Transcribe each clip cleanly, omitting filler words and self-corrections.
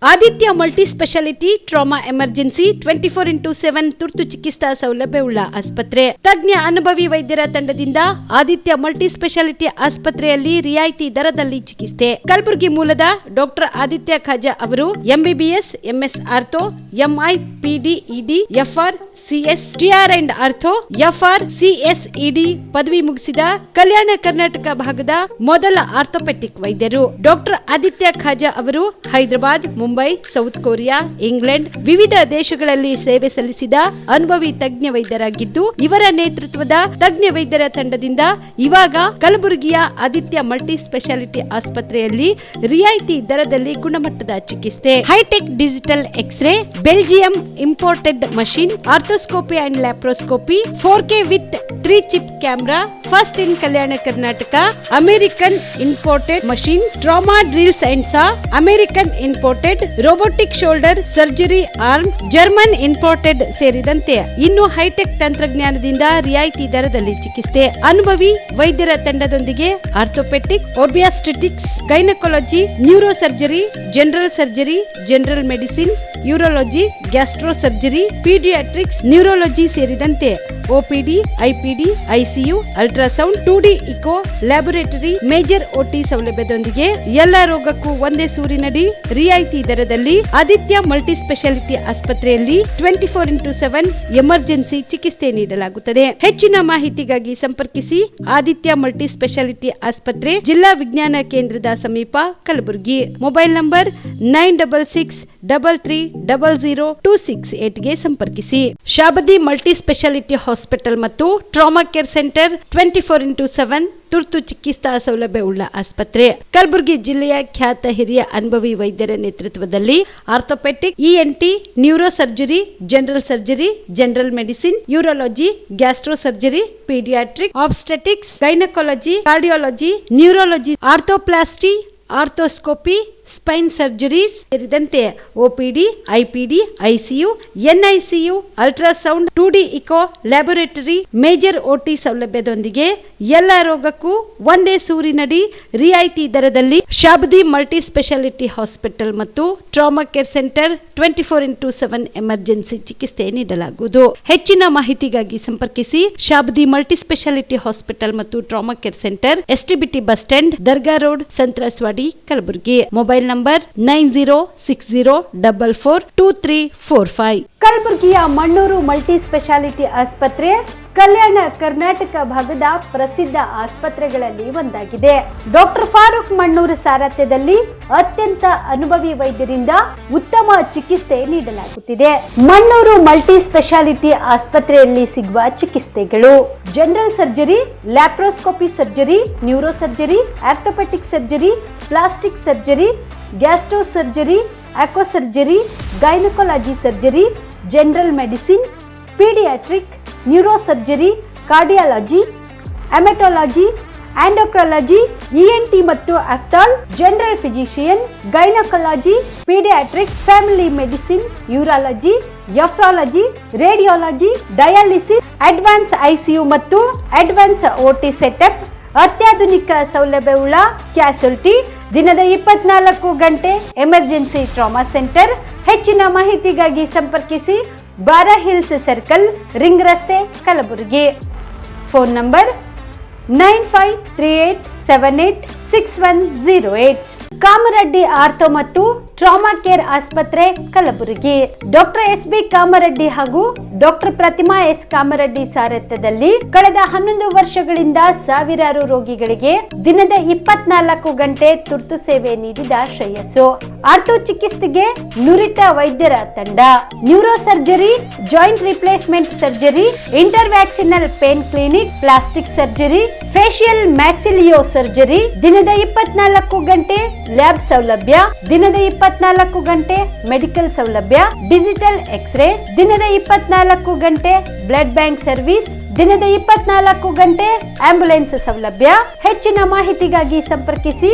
Aditya multi speciality trauma emergency 24x7 ತುರ್ತು ಚಿಕಿತ್ಸಾ ಸೌಲಭ್ಯವುಳ್ಳ ಆಸ್ಪತ್ರೆ. ತಜ್ಞ ಅನುಭವಿ ವೈದ್ಯರ ತಂಡದಿಂದ ಆದಿತ್ಯ ಮಲ್ಟಿ ಸ್ಪೆಷಾಲಿಟಿ ಆಸ್ಪತ್ರೆಯಲ್ಲಿ ರಿಯಾಯಿತಿ ದರದಲ್ಲಿ ಚಿಕಿತ್ಸೆ. ಕಲಬುರಗಿ ಮೂಲದ ಡಾಕ್ಟರ್ ಆದಿತ್ಯ ಖಾಜಾ ಅವರು MBBS, MS ortho, MI, PD, ED, FR, CS, TR and ortho, FR, CSED ಪದವಿ ಮುಗಿಸಿದ ಕಲ್ಯಾಣ ಕರ್ನಾಟಕ ಭಾಗದ ಮೊದಲ ಆರ್ಥೋಪೆಟಿಕ್ ವೈದ್ಯರು. ಡಾಕ್ಟರ್ ಆದಿತ್ಯ ಖಾಜಾ ಅವರು Hyderabad, Mumbai, south Korea, England ವಿವಿಧ ದೇಶಗಳಲ್ಲಿ ಸೇವೆ ಸಲ್ಲಿಸಿದ ಅನುಭವಿ ತಜ್ಞ ವೈದ್ಯರಾಗಿದ್ದು, ಇವರ ನೇತೃತ್ವದ ತಜ್ಞ ವೈದ್ಯರ ತಂಡದಿಂದ ಇವಾಗ ಕಲಬುರಗಿಯ ಆದಿತ್ಯ ಮಲ್ಟಿ ಸ್ಪೆಷಾಲಿಟಿ ಆಸ್ಪತ್ರೆಯಲ್ಲಿ ರಿಯಾಯಿತಿ ದರದಲ್ಲಿ ಗುಣಮಟ್ಟದ ಚಿಕಿತ್ಸೆ. Hi-tech digital x-ray, Belgium imported machine, arthroscopy and laparoscopy, 4K with 3 chip camera, first in Kalyana Karnataka, American imported machine, trauma drills and saw, American imported robotic shoulder surgery arm, German imported ಸೇರಿದಂತೆ ಇನ್ನು high tech ತಂತ್ರಜ್ಞಾನದಿಂದ ರಿಯಾಯಿತಿ ದರದಲ್ಲಿ ಚಿಕಿತ್ಸೆ. ಅನುಭವಿ ವೈದ್ಯರ ತಂಡದೊಂದಿಗೆ orthopaedic, obstetrics, gynaecology, neuro surgery, general surgery, general medicine, urology, gastro surgery, paediatrics, neurology ಸೇರಿದಂತೆ OPD, IPD, ICU, ultrasound, 2D echo, laboratory, major OT ಸೌಲಭ್ಯದೊಂದಿಗೆ ಎಲ್ಲ ರೋಗಕ್ಕೂ ಒಂದೇ ಸೂರಿನಡಿ ರಿಯಾಯಿತಿ ದರದಲ್ಲಿ ಆದಿತ್ಯ ಮಲ್ಟಿ ಸ್ಪೆಷಾಲಿಟಿ ಆಸ್ಪತ್ರೆಯಲ್ಲಿ 24x7 ಎಮರ್ಜೆನ್ಸಿ ಚಿಕಿತ್ಸೆ ನೀಡಲಾಗುತ್ತದೆ. ಹೆಚ್ಚಿನ ಮಾಹಿತಿಗಾಗಿ ಸಂಪರ್ಕಿಸಿ ಆದಿತ್ಯ ಮಲ್ಟಿ ಸ್ಪೆಷಾಲಿಟಿ ಆಸ್ಪತ್ರೆ, ಜಿಲ್ಲಾ ವಿಜ್ಞಾನ ಕೇಂದ್ರದ ಸಮೀಪ, ಕಲಬುರಗಿ. ಮೊಬೈಲ್ ನಂಬರ್ 9663300268 ಗೆ ಸಂಪರ್ಕಿಸಿ. ಶಾಬದಿ ಮಲ್ಟಿ ಸ್ಪೆಷಾಲಿಟಿ ಹಾಸ್ಪಿಟಲ್ ಮತ್ತು ಟ್ರಾಮಾ ಕೇರ್ ಸೆಂಟರ್ 24x7 ತುರ್ತು ಚಿಕಿತ್ಸಾ ಸೌಲಭ್ಯವುಳ್ಳ ಆಸ್ಪತ್ರೆ. ಕಲಬುರಗಿ ಜಿಲ್ಲೆಯ ಖ್ಯಾತ ಹಿರಿಯ ಅನುಭವಿ ವೈದ್ಯರ ನೇತೃತ್ವದಲ್ಲಿ orthopaedic, ENT, neuro surgery, general surgery, general medicine, urology, gastro surgery, paediatric, obstetrics, gynaecology, cardiology, neurology, arthroplasty, arthroscopy, spine surgeries ಸೇರಿದಂತೆ OPD, IPD, ICU, NICU, ultrasound, 2D echo, laboratory, major OT ಸೌಲಭ್ಯದೊಂದಿಗೆ ಎಲ್ಲ ರೋಗಕ್ಕೂ ಒಂದೇ ಸೂರಿನಡಿ ರಿಯಾಯಿತಿ ದರದಲ್ಲಿ ಶಾಬದಿ ಮಲ್ಟಿ ಸ್ಪೆಷಾಲಿಟಿ ಹಾಸ್ಪಿಟಲ್ ಮತ್ತು trauma care centre 24x7 emergency ಚಿಕಿತ್ಸೆ ನೀಡಲಾಗುವುದು. ಹೆಚ್ಚಿನ ಮಾಹಿತಿಗಾಗಿ ಸಂಪರ್ಕಿಸಿ ಶಾಬದಿ ಮಲ್ಟಿ ಸ್ಪೆಷಾಲಿಟಿ ಹಾಸ್ಪಿಟಲ್ ಮತ್ತು trauma care centre, STBT bus stand, Dargah road, ಸಂತ್ರಸ್ವಾಡಿ, Kalaburagi. Mobile number 9060442345. ಕಲಬುರಗಿಯ ಮಣ್ಣೂರು ಮಲ್ಟಿ ಸ್ಪೆಷಾಲಿಟಿ ಆಸ್ಪತ್ರೆ ಕಲ್ಯಾಣ ಕರ್ನಾಟಕ ಭಾಗದ ಪ್ರಸಿದ್ಧ ಆಸ್ಪತ್ರೆಗಳಲ್ಲಿ ಒಂದಾಗಿದೆ. ಡಾಕ್ಟರ್ ಫಾರೂಕ್ ಮಣ್ಣೂರು ಸಾರಥ್ಯದಲ್ಲಿ ಅತ್ಯಂತ ಅನುಭವಿ ವೈದ್ಯರಿಂದ ಉತ್ತಮ ಚಿಕಿತ್ಸೆ ನೀಡಲಾಗುತ್ತಿದೆ. ಮಣ್ಣೂರು ಮಲ್ಟಿ ಸ್ಪೆಷಾಲಿಟಿ ಆಸ್ಪತ್ರೆಯಲ್ಲಿ ಸಿಗುವ ಚಿಕಿತ್ಸೆಗಳು: general surgery, laparoscopy surgery, neuro surgery, orthopaedic surgery, plastic surgery, gastro surgery, aqua surgery, gynaecology surgery, general medicine, paediatric, neuro surgery, cardiology, haematology, endocrinology, ENT ಮತ್ತು ophthal, general physician, gynaecology, paediatric, family medicine, urology, nephrology, radiology, dialysis, advance ICU ಮತ್ತು advance OT setup, ಅತ್ಯಾಧುನಿಕ ಸೌಲಭ್ಯವುಳ್ಳ ಕ್ಯಾಸುಲಿಟಿ, ದಿನದ 24 ಗಂಟೆ emergency trauma centre. ಹೆಚ್ಚಿನ ಮಾಹಿತಿಗಾಗಿ ಸಂಪರ್ಕಿಸಿ ಬಾರಾ hills circle, ring ರಸ್ತೆ, Kalaburagi. Phone number 9538786108. Kamareddy ortho ಮತ್ತು ಟ್ರಾಮಾ ಕೇರ್ ಆಸ್ಪತ್ರೆ, ಕಲಬುರಗಿ. ಡಾಕ್ಟರ್ SB ಕಾಮರೆಡ್ಡಿ ಹಾಗೂ ಡಾಕ್ಟರ್ ಪ್ರತಿಮಾ S ಕಾಮರೆಡ್ಡಿ ಸಾರಥ್ಯದಲ್ಲಿ ಕಳೆದ 11 ವರ್ಷಗಳಿಂದ ಸಾವಿರಾರು ರೋಗಿಗಳಿಗೆ ದಿನದ 24 ಗಂಟೆ ತುರ್ತು ಸೇವೆ ನೀಡಿದ ಶ್ರೇಯಸ್ಸು. ಆರ್ಥೋ ಚಿಕಿತ್ಸೆಗೆ ನುರಿತ ವೈದ್ಯರ ತಂಡ, neuro surgery, joint replacement surgery, interventional pain clinic, plastic surgery, facial maxillo surgery, ದಿನದ 24 ಗಂಟೆ ಲ್ಯಾಬ್ ಸೌಲಭ್ಯ, ದಿನದ 24 ಗಂಟೆ ಮೆಡಿಕಲ್ ಸೌಲಭ್ಯ, ಡಿಜಿಟಲ್ ಎಕ್ಸ್ರೇ, ದಿನದ 24 ಗಂಟೆ ಬ್ಲಡ್ ಬ್ಯಾಂಕ್ ಸರ್ವಿಸ್, ದಿನದ 24 ಗಂಟೆ ಆಂಬ್ಯುಲೆನ್ಸ್ ಸೌಲಭ್ಯ. ಹೆಚ್ಚಿನ ಮಾಹಿತಿಗಾಗಿ ಸಂಪರ್ಕಿಸಿ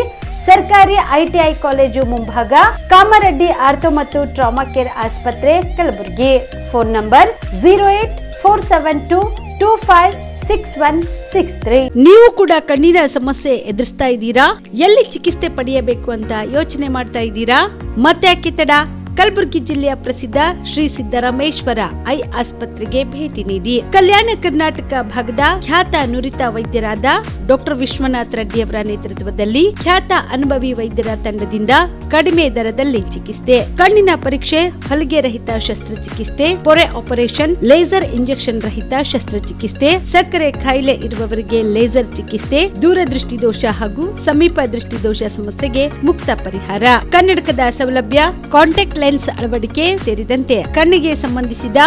ಸರ್ಕಾರಿ ITI ಕಾಲೇಜು ಮುಂಭಾಗ, ಕಾಮರೆಡ್ಡಿ ಆರ್ಥೋ ಮತ್ತು ಟ್ರಾಮಾ ಕೇರ್ ಆಸ್ಪತ್ರೆ, ಕಲಬುರಗಿ. Phone number 0847225 6163. ನೀವು ಕೂಡ ಕಣ್ಣಿನ ಸಮಸ್ಯೆ ಎದುರಿಸ್ತಾ ಇದ್ದೀರಾ? ಎಲ್ಲಿ ಚಿಕಿತ್ಸೆ ಪಡೆಯಬೇಕು ಅಂತ ಯೋಚನೆ ಮಾಡ್ತಾ ಇದ್ದೀರಾ? ಮತ್ತೆ ಯಾಕೆ ತಡ? ಕಲಬುರಗಿ ಜಿಲ್ಲೆಯ ಪ್ರಸಿದ್ಧ ಶ್ರೀ ಸಿದ್ದರಾಮೇಶ್ವರ ಐ ಆಸ್ಪತ್ರೆಗೆ ಭೇಟಿ ನೀಡಿ ಕಲ್ಯಾಣ ಕರ್ನಾಟಕ ಭಾಗದ ಖ್ಯಾತ ನುರಿತ ವೈದ್ಯರಾದ ಡಾಕ್ಟರ್ ವಿಶ್ವನಾಥ್ ರೆಡ್ಡಿ ಅವರ ನೇತೃತ್ವದಲ್ಲಿ ಖ್ಯಾತ ಅನುಭವಿ ವೈದ್ಯರ ತಂಡದಿಂದ ಕಡಿಮೆ ದರದಲ್ಲಿ ಚಿಕಿತ್ಸೆ, ಕಣ್ಣಿನ ಪರೀಕ್ಷೆ, ಹೊಲಿಗೆ ರಹಿತ ಶಸ್ತ್ರಚಿಕಿತ್ಸೆ, ಪೊರೆ ಆಪರೇಷನ್, ಲೇಸರ್ ಇಂಜೆಕ್ಷನ್ ರಹಿತ ಶಸ್ತ್ರಚಿಕಿತ್ಸೆ, ಸಕ್ಕರೆ ಕಾಯಿಲೆ ಇರುವವರಿಗೆ ಲೇಸರ್ ಚಿಕಿತ್ಸೆ, ದೂರದೃಷ್ಟಿ ದೋಷ ಹಾಗೂ ಸಮೀಪ ದೃಷ್ಟಿ ದೋಷ ಸಮಸ್ಯೆಗೆ ಮುಕ್ತ ಪರಿಹಾರ, ಕನ್ನಡಕದ ಸೌಲಭ್ಯ, ಕಾಂಟ್ಯಾಕ್ಟ್ ಲೆನ್ಸ್ ಅಳವಡಿಕೆ ಸೇರಿದಂತೆ ಕಣ್ಣಿಗೆ ಸಂಬಂಧಿಸಿದ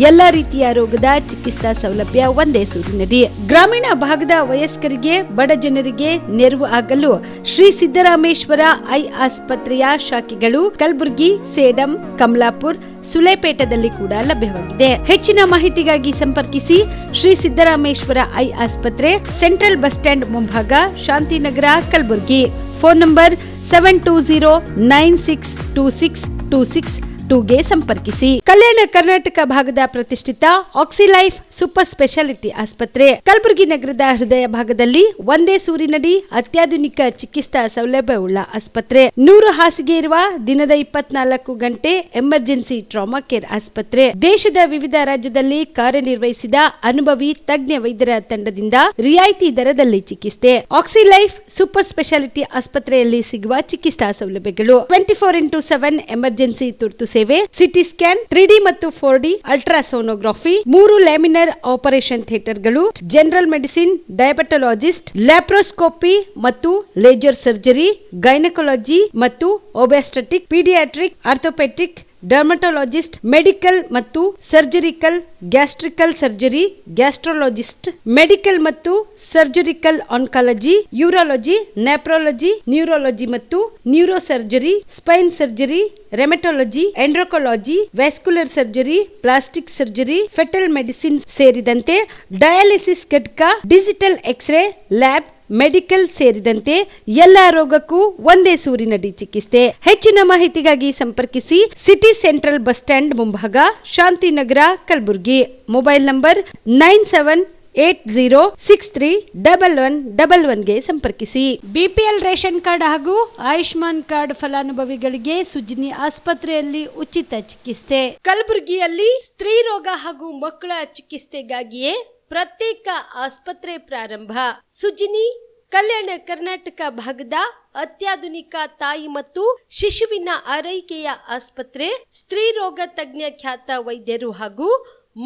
ಎಲ್ಲಾ ರೀತಿಯ ರೋಗದ ಚಿಕಿತ್ಸಾ ಸೌಲಭ್ಯ ಒಂದೇ ಸೂರಿನಡಿ. ಗ್ರಾಮೀಣ ಭಾಗದ ವಯಸ್ಕರಿಗೆ, ಬಡ ಜನರಿಗೆ ನೆರವು ಆಗಲು ಶ್ರೀ ಸಿದ್ದರಾಮೇಶ್ವರ ಐ ಆಸ್ಪತ್ರೆಯ ಶಾಖೆಗಳು ಕಲಬುರಗಿ, ಸೇಡಂ, ಕಮಲಾಪುರ್, ಸುಲೇಪೇಟದಲ್ಲಿ ಕೂಡ ಲಭ್ಯವಾಗಿದೆ. ಹೆಚ್ಚಿನ ಮಾಹಿತಿಗಾಗಿ ಸಂಪರ್ಕಿಸಿ ಶ್ರೀ ಸಿದ್ದರಾಮೇಶ್ವರ ಐ ಆಸ್ಪತ್ರೆ, ಸೆಂಟ್ರಲ್ ಬಸ್ ಸ್ಟ್ಯಾಂಡ್ ಮುಂಭಾಗ, ಶಾಂತಿನಗರ, ಕಲಬುರಗಿ. ಫೋನ್ ನಂಬರ್ 7209626262ಗೆ ಸಂಪರ್ಕಿಸಿ. ಕಲ್ಯಾಣ ಕರ್ನಾಟಕ ಭಾಗದ ಪ್ರತಿಷ್ಠಿತ ಆಕ್ಸಿಲೈಫ್ ಸೂಪರ್ ಸ್ಪೆಷಾಲಿಟಿ ಆಸ್ಪತ್ರೆ ಕಲಬುರಗಿ ನಗರದ ಹೃದಯ ಭಾಗದಲ್ಲಿ ಒಂದೇ ಸೂರಿನಡಿ ಅತ್ಯಾಧುನಿಕ ಚಿಕಿತ್ಸಾ ಸೌಲಭ್ಯವುಳ್ಳ ಆಸ್ಪತ್ರೆ. 100 ಹಾಸಿಗೆ ಇರುವ ದಿನದ 24 ಗಂಟೆ ಎಮರ್ಜೆನ್ಸಿ ಟ್ರಾಮಾ ಕೇರ್ ಆಸ್ಪತ್ರೆ. ದೇಶದ ವಿವಿಧ ರಾಜ್ಯದಲ್ಲಿ ಕಾರ್ಯನಿರ್ವಹಿಸಿದ ಅನುಭವಿ ತಜ್ಞ ವೈದ್ಯರ ತಂಡದಿಂದ ರಿಯಾಯಿತಿ ದರದಲ್ಲಿ ಚಿಕಿತ್ಸೆ. ಆಕ್ಸಿಲೈಫ್ ಸೂಪರ್ ಸ್ಪೆಷಾಲಿಟಿ ಆಸ್ಪತ್ರೆಯಲ್ಲಿ ಸಿಗುವ ಚಿಕಿತ್ಸಾ ಸೌಲಭ್ಯಗಳು: 24x7 ಎಮರ್ಜೆನ್ಸಿ ತುರ್ತು ಸೇವೆ, ಸಿಟಿ ಸ್ಕ್ಯಾನ್, 3D ಮತ್ತು 4D ಅಲ್ಟ್ರಾಸೋನೋಗ್ರಫಿ, 3 ಲ್ಯಾಮಿನರ್ ಆಪರೇಷನ್ ಥಿಯೇಟರ್ಗಳು, ಜನರಲ್ ಮೆಡಿಸಿನ್, ಡಯಾಬೆಟೊಲಾಜಿಸ್ಟ್, ಲ್ಯಾಪ್ರೋಸ್ಕೋಪಿ ಮತ್ತು ಲೇಜರ್ ಸರ್ಜರಿ, ಗೈನಕಾಲಜಿ ಮತ್ತು obstetric, paediatric, orthopaedic, dermatologist, medical ಮತ್ತು surgical, gastrical surgery, gastrologist, medical ಮತ್ತು surgical oncology, urology, nephrology, neurology ಮತ್ತು neuro surgery, spine surgery, rheumatology, endocrinology, vascular surgery, plastic surgery, fetal medicine ಸೇರಿದಂತೆ dialysis ಘಟಕ, digital X ray lab, medical ಸೇರಿದಂತೆ ಎಲ್ಲಾ ರೋಗಕ್ಕೂ ಒಂದೇ ಸೂರಿನಡಿ ಚಿಕಿತ್ಸೆ. ಹೆಚ್ಚಿನ ಮಾಹಿತಿಗಾಗಿ ಸಂಪರ್ಕಿಸಿ ಸಿಟಿ ಸೆಂಟ್ರಲ್ ಬಸ್ ಸ್ಟ್ಯಾಂಡ್ ಮುಂಭಾಗ, ಶಾಂತಿನಗರ, ಕಲಬುರಗಿ. ಮೊಬೈಲ್ ನಂಬರ್ 9780631111ಗೆ ಸಂಪರ್ಕಿಸಿ. ಬಿಪಿಎಲ್ ರೇಷನ್ ಕಾರ್ಡ್ ಹಾಗೂ ಆಯುಷ್ಮಾನ್ ಕಾರ್ಡ್ ಫಲಾನುಭವಿಗಳಿಗೆ ಸುಜಿನಿ ಆಸ್ಪತ್ರೆಯಲ್ಲಿ ಉಚಿತ ಚಿಕಿತ್ಸೆ. ಕಲಬುರಗಿಯಲ್ಲಿ ಸ್ತ್ರೀ ರೋಗ ಹಾಗೂ ಮಕ್ಕಳ ಚಿಕಿತ್ಸೆಗಾಗಿಯೇ ಪ್ರತ್ಯೇಕ ಆಸ್ಪತ್ರೆ ಪ್ರಾರಂಭ. ಸುಜಿನಿ ಕಲ್ಯಾಣ ಕರ್ನಾಟಕ ಭಾಗದ ಅತ್ಯಾಧುನಿಕ ತಾಯಿ ಮತ್ತು ಶಿಶುವಿನ ಆರೈಕೆಯ ಆಸ್ಪತ್ರೆ. ಸ್ತ್ರೀ ರೋಗ ತಜ್ಞ ಖ್ಯಾತ ವೈದ್ಯರು ಹಾಗೂ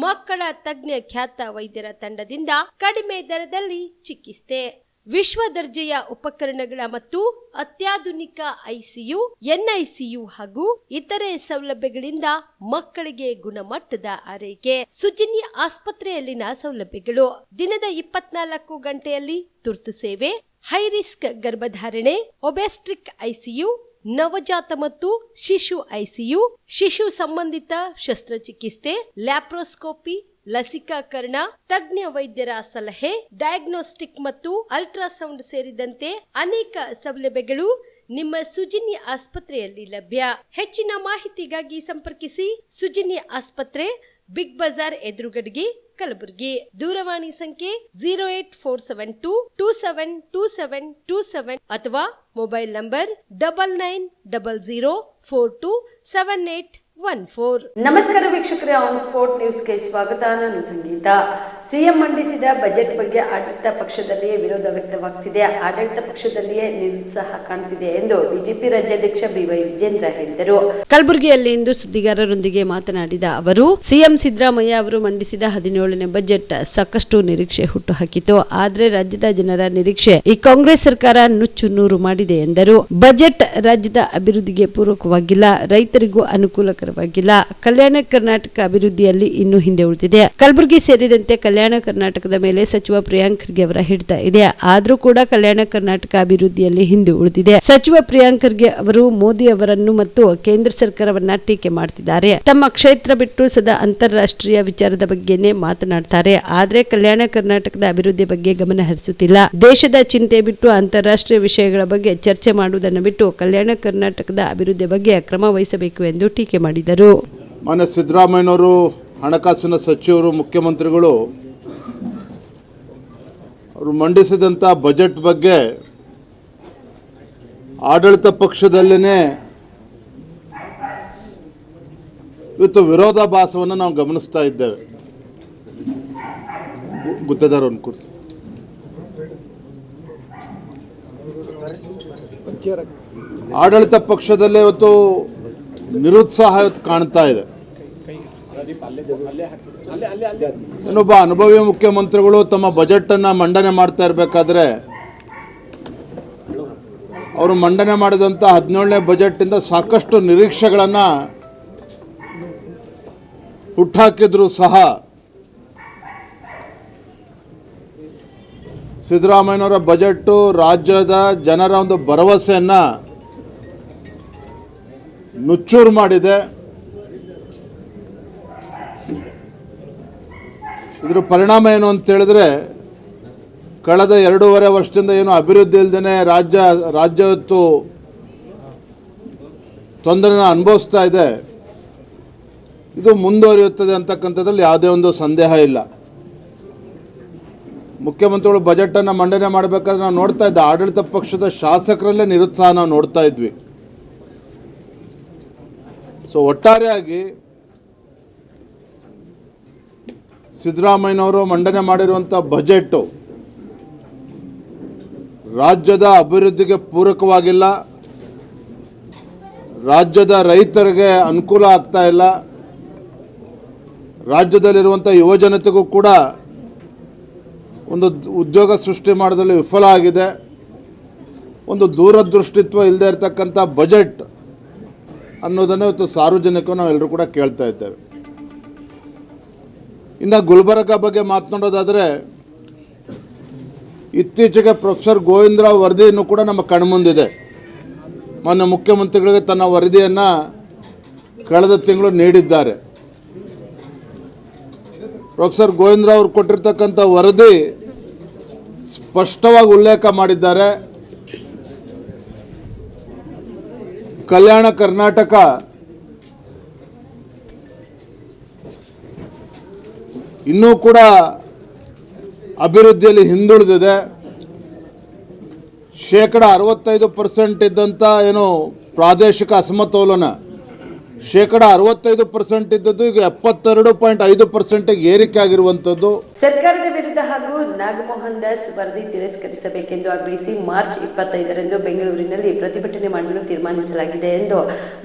ಮಕ್ಕಳ ತಜ್ಞ ಖ್ಯಾತ ವೈದ್ಯರ ತಂಡದಿಂದ ಕಡಿಮೆ ದರದಲ್ಲಿ ಚಿಕಿತ್ಸೆ. ವಿಶ್ವ ದರ್ಜೆಯ ಉಪಕರಣಗಳ ಮತ್ತು ಅತ್ಯಾಧುನಿಕ ಐಸಿಯು, ಎನ್ಐಸಿಯು ಹಾಗೂ ಇತರೆ ಸೌಲಭ್ಯಗಳಿಂದ ಮಕ್ಕಳಿಗೆ ಗುಣಮಟ್ಟದ ಆರೈಕೆ. ಸುಜಿನಿ ಆಸ್ಪತ್ರೆಯಲ್ಲಿನ ಸೌಲಭ್ಯಗಳು: ದಿನದ 24 ಗಂಟೆಯಲ್ಲಿ ತುರ್ತು ಸೇವೆ, ಹೈ ರಿಸ್ಕ್ ಗರ್ಭಧಾರಣೆ, ಒಬೆಸ್ಟ್ರಿಕ್ ಐಸಿಯು, ನವಜಾತ ಮತ್ತು ಶಿಶು ಐಸಿಯು, ಶಿಶು ಸಂಬಂಧಿತ ಶಸ್ತ್ರಚಿಕಿತ್ಸೆ, ಲ್ಯಾಪ್ರೋಸ್ಕೋಪಿ, ಲಸಿಕಾಕರಣ, ತಜ್ಞ ವೈದ್ಯರ ಸಲಹೆ, ಡಯಾಗ್ನೋಸ್ಟಿಕ್ ಮತ್ತು ಅಲ್ಟ್ರಾಸೌಂಡ್ ಸೇರಿದಂತೆ ಅನೇಕ ಸೌಲಭ್ಯಗಳು ನಿಮ್ಮ ಸುಜಿನಿ ಆಸ್ಪತ್ರೆಯಲ್ಲಿ ಲಭ್ಯ. ಹೆಚ್ಚಿನ ಮಾಹಿತಿಗಾಗಿ ಸಂಪರ್ಕಿಸಿ ಸುಜಿನಿ ಆಸ್ಪತ್ರೆ, ಬಿಗ್ ಬಜಾರ್ ಎದುರುಗಡೆಗೆ, ಕಲಬುರಗಿ. ದೂರವಾಣಿ ಸಂಖ್ಯೆ 08472272727 ಅಥವಾ ಮೊಬೈಲ್ ನಂಬರ್ 9900427814. ನಮಸ್ಕಾರ ವೀಕ್ಷಕರೇ, ಆನ್ ಸ್ಪಾಟ್ ನ್ಯೂಸ್ಗೆ ಸ್ವಾಗತ. ನಾನು ಸಂಗೀತ. ಸಿಎಂ ಮಂಡಿಸಿದ ಬಜೆಟ್ ಬಗ್ಗೆ ಆಡಳಿತ ಪಕ್ಷದಲ್ಲಿಯೇ ವಿರೋಧ ವ್ಯಕ್ತವಾಗ್ತಿದೆ, ಆಡಳಿತ ಪಕ್ಷದಲ್ಲಿಯೇ ನಿರುತ್ಸಾಹ ಕಾಣ್ತಿದೆ ಎಂದು ಬಿಜೆಪಿ ರಾಜ್ಯಾಧ್ಯಕ್ಷ ಬಿವೈ ವಿಜೇಂದ್ರ ಹೇಳಿದರು. ಕಲಬುರಗಿಯಲ್ಲಿ ಇಂದು ಸುದ್ದಿಗಾರರೊಂದಿಗೆ ಮಾತನಾಡಿದ ಅವರು, ಸಿಎಂ ಸಿದ್ದರಾಮಯ್ಯ ಅವರು ಮಂಡಿಸಿದ 17ನೇ ಬಜೆಟ್ ಸಾಕಷ್ಟು ನಿರೀಕ್ಷೆ ಹುಟ್ಟುಹಾಕಿತು. ಆದ್ರೆ ರಾಜ್ಯದ ಜನರ ನಿರೀಕ್ಷೆ ಈ ಕಾಂಗ್ರೆಸ್ ಸರ್ಕಾರ ನುಚ್ಚು ನೂರು ಮಾಡಿದೆ ಎಂದರು. ಬಜೆಟ್ ರಾಜ್ಯದ ಅಭಿವೃದ್ಧಿಗೆ ಪೂರಕವಾಗಿಲ್ಲ, ರೈತರಿಗೂ ಅನುಕೂಲಕರವಾಗಿಲ್ಲ, ಕಲ್ಯಾಣ ಕರ್ನಾಟಕ ಅಭಿವೃದ್ಧಿಯಲ್ಲಿ ಇನ್ನೂ ಹಿಂದೆ ಉಳಿದಿದೆ. ಕಲಬುರಗಿ ಸೇರಿದಂತೆ ಕಲ್ಯಾಣ ಕರ್ನಾಟಕದ ಮೇಲೆ ಸಚಿವ ಪ್ರಿಯಾಂಕ್ ಖರ್ಗೆ ಅವರ ಹಿಡಿತ ಇದೆ. ಆದ್ರೂ ಕೂಡ ಕಲ್ಯಾಣ ಕರ್ನಾಟಕ ಅಭಿವೃದ್ಧಿಯಲ್ಲಿ ಹಿಂದೆ ಉಳಿದಿದೆ. ಸಚಿವ ಪ್ರಿಯಾಂಕ್ ಖರ್ಗೆ ಅವರು ಮೋದಿ ಅವರನ್ನು ಮತ್ತು ಕೇಂದ್ರ ಸರ್ಕಾರವನ್ನ ಟೀಕೆ ಮಾಡ್ತಿದ್ದಾರೆ. ತಮ್ಮ ಕ್ಷೇತ್ರ ಬಿಟ್ಟು ಸದಾ ಅಂತಾರಾಷ್ಟ್ರೀಯ ವಿಚಾರದ ಬಗ್ಗೆನೇ ಮಾತನಾಡ್ತಾರೆ. ಆದ್ರೆ ಕಲ್ಯಾಣ ಕರ್ನಾಟಕದ ಅಭಿವೃದ್ಧಿ ಬಗ್ಗೆ ಗಮನ ಹರಿಸುತ್ತಿಲ್ಲ. ದೇಶದ ಚಿಂತೆ ಬಿಟ್ಟು ಅಂತಾರಾಷ್ಟ್ರೀಯ ವಿಷಯಗಳ ಬಗ್ಗೆ ಚರ್ಚೆ ಮಾಡುವುದನ್ನು ಬಿಟ್ಟು ಕಲ್ಯಾಣ ಕರ್ನಾಟಕದ ಅಭಿವೃದ್ಧಿ ಬಗ್ಗೆ ಕ್ರಮ ವಹಿಸಬೇಕು ಎಂದು ಟೀಕೆ ಮಾಡಿದರು. ಮಾನ್ಯ ಸಿದ್ದರಾಮಯ್ಯನವರು, ಹಣಕಾಸಿನ ಸಚಿವರು, ಮುಖ್ಯಮಂತ್ರಿಗಳು ಅವರು ಮಂಡಿಸಿದಂಥ ಬಜೆಟ್ ಬಗ್ಗೆ ಆಡಳಿತ ಪಕ್ಷದಲ್ಲೇ ಇವತ್ತು ವಿರೋಧಾಭಾಸವನ್ನು ನಾವು ಗಮನಿಸ್ತಾ ಇದ್ದೇವೆ. ಗುತ್ತೇದಾರವನ್ನು ಕೂರಿಸಿ. ಆಡಳಿತ ಪಕ್ಷದಲ್ಲೇ ಇವತ್ತು ನಿರುತ್ಸಾಹ ಇವತ್ತು ಕಾಣ್ತಾ ಇದೆ. ಇನ್ನೊಬ್ಬ ಅನುಭವಿ ಮುಖ್ಯಮಂತ್ರಿಗಳು ತಮ್ಮ ಬಜೆಟನ್ನು ಮಂಡನೆ ಮಾಡ್ತಾ ಇರಬೇಕಾದ್ರೆ ಅವರು ಮಂಡನೆ ಮಾಡಿದಂಥ 17ನೇ ಬಜೆಟಿಂದ ಸಾಕಷ್ಟು ನಿರೀಕ್ಷೆಗಳನ್ನು ಹುಟ್ಟಾಕಿದ್ರು ಸಹ ಸಿದ್ದರಾಮಯ್ಯನವರ ಬಜೆಟ್ಟು ರಾಜ್ಯದ ಜನರ ಒಂದು ಭರವಸೆಯನ್ನು ನುಚ್ಚೂರು ಮಾಡಿದೆ. ಇದರ ಪರಿಣಾಮ ಏನು ಅಂತ ಹೇಳಿದ್ರೆ, ಕಳೆದ 2.5 ವರ್ಷದಿಂದ ಏನು ಅಭಿವೃದ್ಧಿ ಇಲ್ಲದೇ ರಾಜ್ಯ ಇವತ್ತು ತೊಂದರೆನ ಅನುಭವಿಸ್ತಾ ಇದೆ. ಇದು ಮುಂದುವರಿಯುತ್ತದೆ ಅಂತಕ್ಕಂಥದ್ರಲ್ಲಿ ಯಾವುದೇ ಒಂದು ಸಂದೇಹ ಇಲ್ಲ. ಮುಖ್ಯಮಂತ್ರಿಗಳು ಬಜೆಟನ್ನು ಮಂಡನೆ ಮಾಡಬೇಕಾದ್ರೆ ನಾವು ನೋಡ್ತಾ ಇದ್ದ ಆಡಳಿತ ಪಕ್ಷದ ಶಾಸಕರಲ್ಲೇ ನಿರುತ್ಸಾಹ ನಾವು ನೋಡ್ತಾ ಇದ್ವಿ. ಸೊ ಒಟ್ಟಾರೆಯಾಗಿ ಸಿದ್ದರಾಮಯ್ಯನವರು ಮಂಡನೆ ಮಾಡಿರುವಂಥ ಬಜೆಟ್ಟು ರಾಜ್ಯದ ಅಭಿವೃದ್ಧಿಗೆ ಪೂರಕವಾಗಿಲ್ಲ, ರಾಜ್ಯದ ರೈತರಿಗೆ ಅನುಕೂಲ ಆಗ್ತಾ ಇಲ್ಲ, ರಾಜ್ಯದಲ್ಲಿರುವಂಥ ಯುವಜನತೆಗೂ ಕೂಡ ಒಂದು ಉದ್ಯೋಗ ಸೃಷ್ಟಿ ಮಾಡೋದ್ರಲ್ಲಿ ವಿಫಲ ಆಗಿದೆ. ಒಂದು ದೂರದೃಷ್ಟಿತ್ವ ಇಲ್ಲದೆ ಇರತಕ್ಕಂಥ ಬಜೆಟ್ ಅನ್ನೋದನ್ನು ಇವತ್ತು ಸಾರ್ವಜನಿಕರು ನಾವೆಲ್ಲರೂ ಕೂಡ ಕೇಳ್ತಾ ಇದ್ದೇವೆ. ಇನ್ನು ಗುಲ್ಬರ್ಗ ಬಗ್ಗೆ ಮಾತನಾಡೋದಾದರೆ, ಇತ್ತೀಚೆಗೆ ಪ್ರೊಫೆಸರ್ ಗೋವಿಂದರಾವ್ ವರದಿಯನ್ನು ಕೂಡ ನಮ್ಮ ಕಣ್ಮುಂದಿದೆ. ಮಾನ್ಯ ಮುಖ್ಯಮಂತ್ರಿಗಳಿಗೆ ತನ್ನ ವರದಿಯನ್ನು ಕಳೆದ ತಿಂಗಳು ನೀಡಿದ್ದಾರೆ. ಪ್ರೊಫೆಸರ್ ಗೋವಿಂದರಾವ್ ಅವರು ಕೊಟ್ಟಿರ್ತಕ್ಕಂಥ ವರದಿ ಸ್ಪಷ್ಟವಾಗಿ ಉಲ್ಲೇಖ ಮಾಡಿದ್ದಾರೆ. ಕಲ್ಯಾಣ ಕರ್ನಾಟಕ ಇನ್ನೂ ಕೂಡ ಅಭಿವೃದ್ಧಿಯಲ್ಲಿ ಹಿಂದುಳಿದಿದೆ. 65% ಇದ್ದಂಥ ಏನು ಪ್ರಾದೇಶಿಕ ಅಸಮತೋಲನ 65% ಇದ್ದದ್ದು ಈಗ 72.5% ಏರಿಕೆ ಆಗಿರುವಂಥದ್ದು. ಸರ್ಕಾರದ ವಿರುದ್ಧ ಹಾಗೂ ನಾಗಮೋಹನ್ ದಾಸ್ ವರದಿ ತಿರಸ್ಕರಿಸಬೇಕೆಂದು ಆಗ್ರಹಿಸಿ ಮಾರ್ಚ್ 25ರಂದು ಬೆಂಗಳೂರಿನಲ್ಲಿ ಪ್ರತಿಭಟನೆ ಮಾಡಲು ತೀರ್ಮಾನಿಸಲಾಗಿದೆ ಎಂದು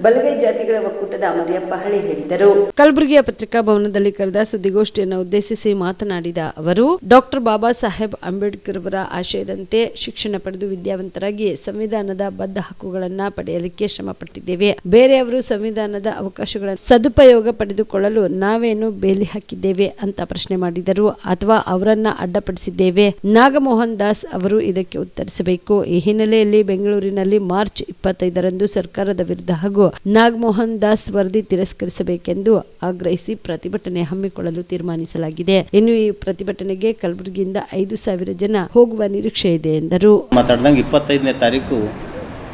ಬಲಗೈ ಜಾತಿಗಳ ಒಕ್ಕೂಟದ ಮರಿಯಪ್ಪ ಹಳಿ ಹೇಳಿದರು. ಕಲಬುರಗಿಯ ಪತ್ರಿಕಾ ಭವನದಲ್ಲಿ ಕರೆದ ಸುದ್ದಿಗೋಷ್ಠಿಯನ್ನು ಉದ್ದೇಶಿಸಿ ಮಾತನಾಡಿದ ಅವರು, ಡಾಕ್ಟರ್ ಬಾಬಾ ಸಾಹೇಬ್ ಅಂಬೇಡ್ಕರ್ ಅವರ ಆಶಯದಂತೆ ಶಿಕ್ಷಣ ಪಡೆದು ವಿದ್ಯಾವಂತರಾಗಿ ಸಂವಿಧಾನದ ಬದ್ಧ ಹಕ್ಕುಗಳನ್ನು ಪಡೆಯಲಿಕ್ಕೆ ಶ್ರಮ ಪಟ್ಟಿದ್ದೇವೆ. ಬೇರೆಯವರು ಸಂವಿಧಾನದ ಅವಕಾಶಗಳನ್ನು ಸದುಪಯೋಗ ಪಡೆದುಕೊಳ್ಳಲು ನಾವೇನು ಬೇಲಿ ಹಾಕಿದ್ದೇವೆ ಅಂತ ಪ್ರಶ್ನೆ ಮಾಡಿದರು ಅಥವಾ ಅವರನ್ನ ಅಡ್ಡಪಡಿಸಿದ್ದೇವೆ? ನಾಗಮೋಹನ್ ದಾಸ್ ಅವರು ಇದಕ್ಕೆ ಉತ್ತರಿಸಬೇಕು. ಈ ಹಿನ್ನೆಲೆಯಲ್ಲಿ ಬೆಂಗಳೂರಿನಲ್ಲಿ ಮಾರ್ಚ್ 25ರಂದು ಸರ್ಕಾರದ ವಿರುದ್ಧ ಹಾಗೂ ನಾಗಮೋಹನ್ ದಾಸ್ ವರದಿ ತಿರಸ್ಕರಿಸಬೇಕೆಂದು ಆಗ್ರಹಿಸಿ ಪ್ರತಿಭಟನೆ ಹಮ್ಮಿಕೊಳ್ಳಲು ತೀರ್ಮಾನಿಸಲಾಗಿದೆ. ಇನ್ನು ಈ ಪ್ರತಿಭಟನೆಗೆ ಕಲಬುರಗಿಯಿಂದ 5,000 ಜನ ಹೋಗುವ ನಿರೀಕ್ಷೆ ಇದೆ ಎಂದರು. ಮಾತಾಡ್ದಂಗೆ 25ನೇ ತಾರೀಕು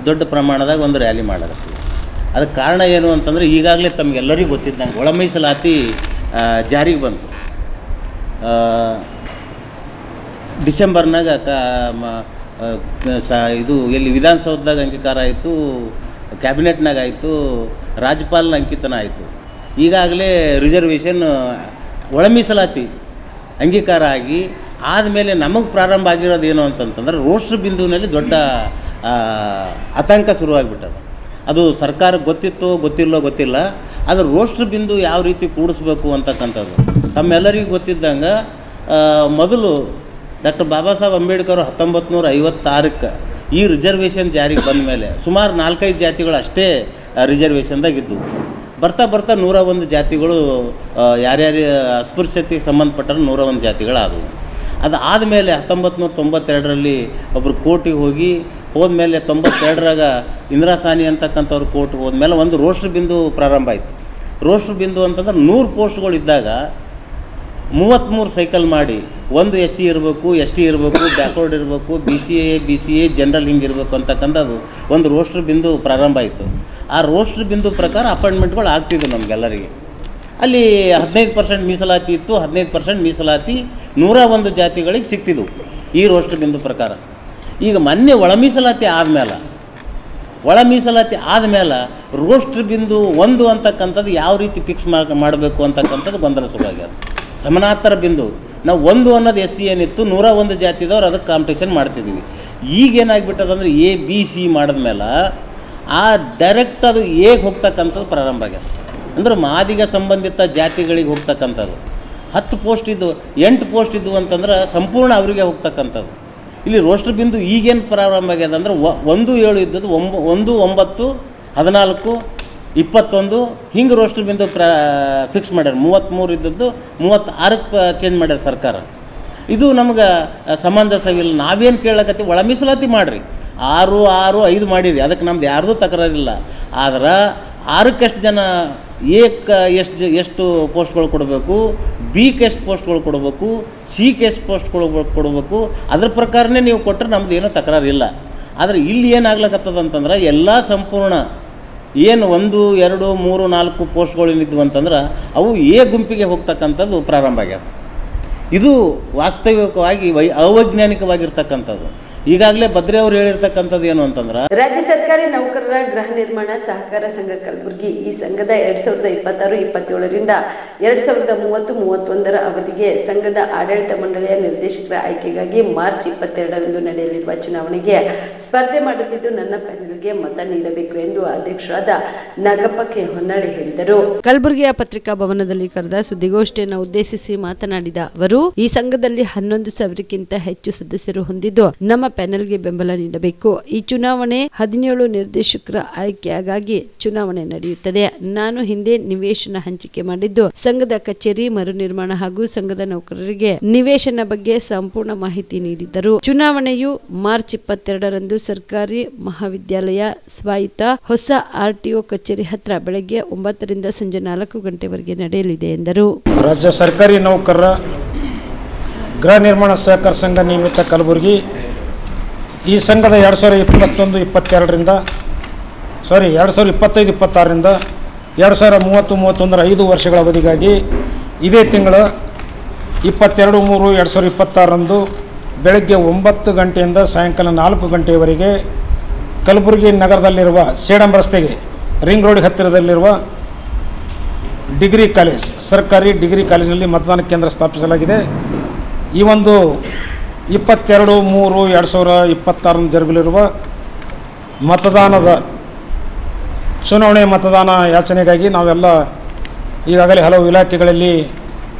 ದೊಡ್ಡ ಪ್ರಮಾಣದಾಗ ಒಂದು ರ್ಯಾಲಿ ಮಾಡಲಾಗ್ತದೆ. ಅದಕ್ಕೆ ಕಾರಣ ಏನು ಅಂತಂದರೆ, ಈಗಾಗಲೇ ತಮಗೆಲ್ಲರಿಗೂ ಗೊತ್ತಿದ್ದಂಗೆ ಒಳ ಮೀಸಲಾತಿ ಜಾರಿಗೆ ಬಂತು. ಡಿಸೆಂಬರ್ನಾಗ ಇದು ಎಲ್ಲಿ ವಿಧಾನಸೌಧದಾಗ ಅಂಗೀಕಾರ ಆಯಿತು, ಕ್ಯಾಬಿನೆಟ್ನಾಗ ಆಯಿತು, ರಾಜ್ಯಪಾಲನ ಅಂಕಿತನ ಆಯಿತು. ಈಗಾಗಲೇ ರಿಸರ್ವೇಷನ್ ಒಳ ಮೀಸಲಾತಿ ಅಂಗೀಕಾರ ಆಗಿ ಆದಮೇಲೆ ನಮಗೆ ಪ್ರಾರಂಭ ಆಗಿರೋದು ಏನು ಅಂತಂತಂದ್ರೆ, ರೋಸ್ಟ್ರ್ ಬಿಂದುವಿನಲ್ಲಿ ದೊಡ್ಡ ಆತಂಕ ಶುರುವಾಗಿಬಿಟ್ಟದು. ಅದು ಸರ್ಕಾರಕ್ಕೆ ಗೊತ್ತಿತ್ತೋ ಗೊತ್ತಿಲ್ಲ, ಆದರೆ ರೋಸ್ಟ್ರ್ ಬಿಂದು ಯಾವ ರೀತಿ ಕೂಡಿಸ್ಬೇಕು ಅಂತಕ್ಕಂಥದ್ದು ತಮ್ಮೆಲ್ಲರಿಗೂ ಗೊತ್ತಿದ್ದಂಗೆ ಮೊದಲು ಡಾಕ್ಟರ್ ಬಾಬಾ ಸಾಹೇಬ್ ಅಂಬೇಡ್ಕರ್ 1956ಕ್ಕೆ ಈ ರಿಸರ್ವೇಷನ್ ಜಾರಿಗೆ ಬಂದ ಮೇಲೆ ಸುಮಾರು 4-5 ಜಾತಿಗಳು ಅಷ್ಟೇ ರಿಸರ್ವೇಷನ್ದಾಗಿದ್ದು. ಬರ್ತಾ 101 ಜಾತಿಗಳು ಯಾರ್ಯಾರು ಅಸ್ಪೃಶ್ಯತೆಗೆ ಸಂಬಂಧಪಟ್ಟರೆ 101 ಜಾತಿಗಳಾದವು. ಅದು ಆದಮೇಲೆ 1992ರಲ್ಲಿ ಒಬ್ಬರು ಕೋರ್ಟಿಗೆ ಹೋದ್ಮೇಲೆ 92ರಾಗ ಇಂದಿರಾ ಸಾನಿ ಅಂತಕ್ಕಂಥವ್ರು ಕೋರ್ಟ್ಗೆ ಹೋದ್ಮೇಲೆ ಒಂದು ರೋಸ್ಟ್ರ್ ಬಿಂದು ಪ್ರಾರಂಭ ಆಯಿತು. ರೋಸ್ಟ್ರ್ ಬಿಂದು ಅಂತಂದ್ರೆ 100 ಪೋಸ್ಟ್ಗಳಿದ್ದಾಗ 33 ಸೈಕಲ್ ಮಾಡಿ, ಒಂದು SC ಇರಬೇಕು, ST ಇರಬೇಕು, ಬ್ಯಾಕ್ವರ್ಡ್ ಇರಬೇಕು, BCA ಜನರಲ್ ಹಿಂಗೆ ಇರಬೇಕು ಅಂತಕ್ಕಂಥದ್ದು ಒಂದು ರೋಸ್ಟ್ರ್ ಬಿಂದು ಪ್ರಾರಂಭ ಆಯಿತು. ಆ ರೋಸ್ಟ್ರ್ ಬಿಂದು ಪ್ರಕಾರ ಅಪಾಯಿಂಟ್ಮೆಂಟ್ಗಳು ಆಗ್ತಿದ್ವು ನಮಗೆಲ್ಲರಿಗೆ. ಅಲ್ಲಿ 15% ಮೀಸಲಾತಿ ಇತ್ತು. 15% ಮೀಸಲಾತಿ 101 ಜಾತಿಗಳಿಗೆ ಸಿಗ್ತಿದ್ವು. ಈ ರೋಸ್ಟರ್ ಬಿಂದು ಪ್ರಕಾರ. ಈಗ ಮೊನ್ನೆ ಒಳ ಮೀಸಲಾತಿ ಆದಮೇಲೆ ರೋಸ್ಟರ್ ಬಿಂದು 1 ಅಂತಕ್ಕಂಥದ್ದು ಯಾವ ರೀತಿ ಫಿಕ್ಸ್ ಮಾಡಬೇಕು ಅಂತಕ್ಕಂಥದ್ದು ಗೊಂದಲ ಶುರುವಾಗ್ಯದ. ಸಮಾನಾಂತರ ಬಿಂದು ನಾವು 1 ಅನ್ನೋದು SC ಏನಿತ್ತು 101 ಜಾತಿದವ್ರು ಅದಕ್ಕೆ ಕಾಂಪಿಟೇಷನ್ ಮಾಡ್ತಿದ್ದೀವಿ. ಈಗೇನಾಗ್ಬಿಟ್ಟದಂದ್ರೆ ABC ಮಾಡಿದ್ಮೇಲೆ ಆ ಡೈರೆಕ್ಟ್ ಅದು ಹೇಗೆ ಹೋಗ್ತಕ್ಕಂಥದ್ದು ಪ್ರಾರಂಭ ಆಗ್ಯದ. ಅಂದ್ರೆ ಮಾದಿಗ ಸಂಬಂಧಿತ ಜಾತಿಗಳಿಗೆ ಹೋಗ್ತಕ್ಕಂಥದ್ದು 10 ಪೋಸ್ಟ್ ಇದ್ದು 8 ಪೋಸ್ಟ್ ಇದ್ದು ಅಂತಂದ್ರೆ ಸಂಪೂರ್ಣ ಅವರಿಗೆ ಹೋಗ್ತಕ್ಕಂಥದ್ದು. ಇಲ್ಲಿ ರೋಸ್ಟರ್ ಬಿಂದು ಈಗೇನು ಪ್ರಾರಂಭ ಆಗ್ಯದ ಅಂದ್ರೆ 1, 7 ಇದ್ದದ್ದು 1, 9, 14, 21 ಹಿಂಗೆ ರೋಸ್ಟರ್ ಬಿಂದು ಫಿಕ್ಸ್ ಮಾಡ್ಯಾರ. 33 ಇದ್ದದ್ದು 36ಕ್ಕೆ ಚೇಂಜ್ ಮಾಡ್ಯಾರ ಸರ್ಕಾರ. ಇದು ನಮ್ಗೆ ಸಮಂಜಸವಿಲ್ಲ. ನಾವೇನು ಕೇಳಕತ್ತೀವಿ, ಒಳ ಮೀಸಲಾತಿ ಮಾಡಿರಿ, 6, 6, 5 ಮಾಡಿರಿ, ಅದಕ್ಕೆ ನಮ್ದು ಯಾರ್ದು ತಕರಾರಿಲ್ಲ. ಆದ್ರೆ 6ಕ್ಕೆ ಎಷ್ಟು ಜನ, ಎಕ್ಕೆ ಎಷ್ಟು ಪೋಸ್ಟ್ಗಳು ಕೊಡಬೇಕು, ಬಿಗೆ ಎಷ್ಟು ಪೋಸ್ಟ್ಗಳು ಕೊಡಬೇಕು, ಸಿಗೆ ಎಷ್ಟು ಪೋಸ್ಟ್ಗಳು ಕೊಡಬೇಕು, ಅದ್ರ ಪ್ರಕಾರನೇ ನೀವು ಕೊಟ್ಟರೆ ನಮ್ದು ಏನೂ ತಕರಾರಿಲ್ಲ. ಆದರೆ ಇಲ್ಲಿ ಏನಾಗ್ಲಕತ್ತದ ಅಂತಂದ್ರೆ ಎಲ್ಲ ಸಂಪೂರ್ಣ ಏನು 1, 2, 3, 4 ಪೋಸ್ಟ್ಗಳು ಏನಿದ್ವು ಅಂತಂದ್ರೆ ಅವು ಗುಂಪಿಗೆ ಹೋಗ್ತಕ್ಕಂಥದ್ದು ಪ್ರಾರಂಭ ಆಗ್ಯಾವ. ಇದು ವಾಸ್ತವಿಕವಾಗಿ ಅವೈಜ್ಞಾನಿಕವಾಗಿರ್ತಕ್ಕಂಥದ್ದು. ಈಗಾಗಲೇ ಬದ್ರಿ ಅವರು ಹೇಳಿರ್ತಕ್ಕಂಥದ್ದು ಏನು ಅಂತಂದ್ರೆ, ರಾಜ್ಯ ಸರ್ಕಾರಿ ನೌಕರರ ಗೃಹ ನಿರ್ಮಾಣ ಸಹಕಾರ ಸಂಘ ಕಲಬುರಗಿ ಈ ಸಂಘದ 2026-27ರಿಂದ 2030-31ರ ಅವಧಿಗೆ ಸಂಘದ ಆಡಳಿತ ಮಂಡಳಿಯ ನಿರ್ದೇಶಕರ ಆಯ್ಕೆಗಾಗಿ ಮಾರ್ಚ್ 22ರಂದು ನಡೆಯಲಿರುವ ಚುನಾವಣೆಗೆ ಸ್ಪರ್ಧೆ ಮಾಡುತ್ತಿದ್ದು ನನ್ನ ಪ್ಯಾನೆಲ್ಗೆ ಮತ ನೀಡಬೇಕು ಎಂದು ಅಧ್ಯಕ್ಷರಾದ ನಾಗಪ್ಪ ಕೆ ಹೊನ್ನಾಳಿ ಹೇಳಿದರು. ಕಲಬುರಗಿಯ ಪತ್ರಿಕಾ ಭವನದಲ್ಲಿ ಕರೆದ ಸುದ್ದಿಗೋಷ್ಠಿಯನ್ನು ಉದ್ದೇಶಿಸಿ ಮಾತನಾಡಿದ ಅವರು, ಈ ಸಂಘದಲ್ಲಿ 11,000ಕ್ಕಿಂತ ಹೆಚ್ಚು ಸದಸ್ಯರು ಹೊಂದಿದ್ದು ನಮ್ಮ ಪ್ಯಾನೆಲ್ಗೆ ಬೆಂಬಲ ನೀಡಬೇಕು. ಈ ಚುನಾವಣೆ 17 ನಿರ್ದೇಶಕರ ಆಯ್ಕೆಯಾಗಿ ಚುನಾವಣೆ ನಡೆಯುತ್ತದೆ. ನಾನು ಹಿಂದೆ ನಿವೇಶನ ಹಂಚಿಕೆ ಮಾಡಿದ್ದು ಸಂಘದ ಕಚೇರಿ ಮರು ನಿರ್ಮಾಣ ಹಾಗೂ ಸಂಘದ ನೌಕರರಿಗೆ ನಿವೇಶನ ಬಗ್ಗೆ ಸಂಪೂರ್ಣ ಮಾಹಿತಿ ನೀಡಿದ್ದರು. ಚುನಾವಣೆಯು ಮಾರ್ಚ್ 22ರಂದು ಸರ್ಕಾರಿ ಮಹಾವಿದ್ಯಾಲಯ ಸ್ವಾಯತ್ತ ಹೊಸ RTO ಕಚೇರಿ ಹತ್ರ ಬೆಳಗ್ಗೆ 9ರಿಂದ ಸಂಜೆ 4 ಗಂಟೆವರೆಗೆ ನಡೆಯಲಿದೆ ಎಂದರು. ರಾಜ್ಯ ಸರ್ಕಾರಿ ನೌಕರರ ಗೃಹ ನಿರ್ಮಾಣ ಸಹಕಾರ ಸಂಘ ನಿಯಮಿತ ಕಲಬುರಗಿ ಈ ಸಂಘದ 2025-26ರಿಂದ 2030-31ರ 5 ವರ್ಷಗಳ ಅವಧಿಗಾಗಿ ಇದೇ ತಿಂಗಳ 22/3/2026ರಂದು ಬೆಳಗ್ಗೆ 9 ಗಂಟೆಯಿಂದ ಸಾಯಂಕಾಲ 4 ಗಂಟೆಯವರೆಗೆ ಕಲಬುರಗಿ ನಗರದಲ್ಲಿರುವ ಸೇಡಂ ರಸ್ತೆಗೆ ರಿಂಗ್ ರೋಡ್ ಹತ್ತಿರದಲ್ಲಿರುವ ಡಿಗ್ರಿ ಕಾಲೇಜ್, ಸರ್ಕಾರಿ ಡಿಗ್ರಿ ಕಾಲೇಜಿನಲ್ಲಿ ಮತದಾನ ಕೇಂದ್ರ ಸ್ಥಾಪಿಸಲಾಗಿದೆ. ಈ ಒಂದು 22/3/2026 ಜರುಗಲಿರುವ ಚುನಾವಣೆ ಮತದಾನ ಯಾಚನೆಗಾಗಿ ನಾವೆಲ್ಲ ಈಗಾಗಲೇ ಹಲವು ಇಲಾಖೆಗಳಲ್ಲಿ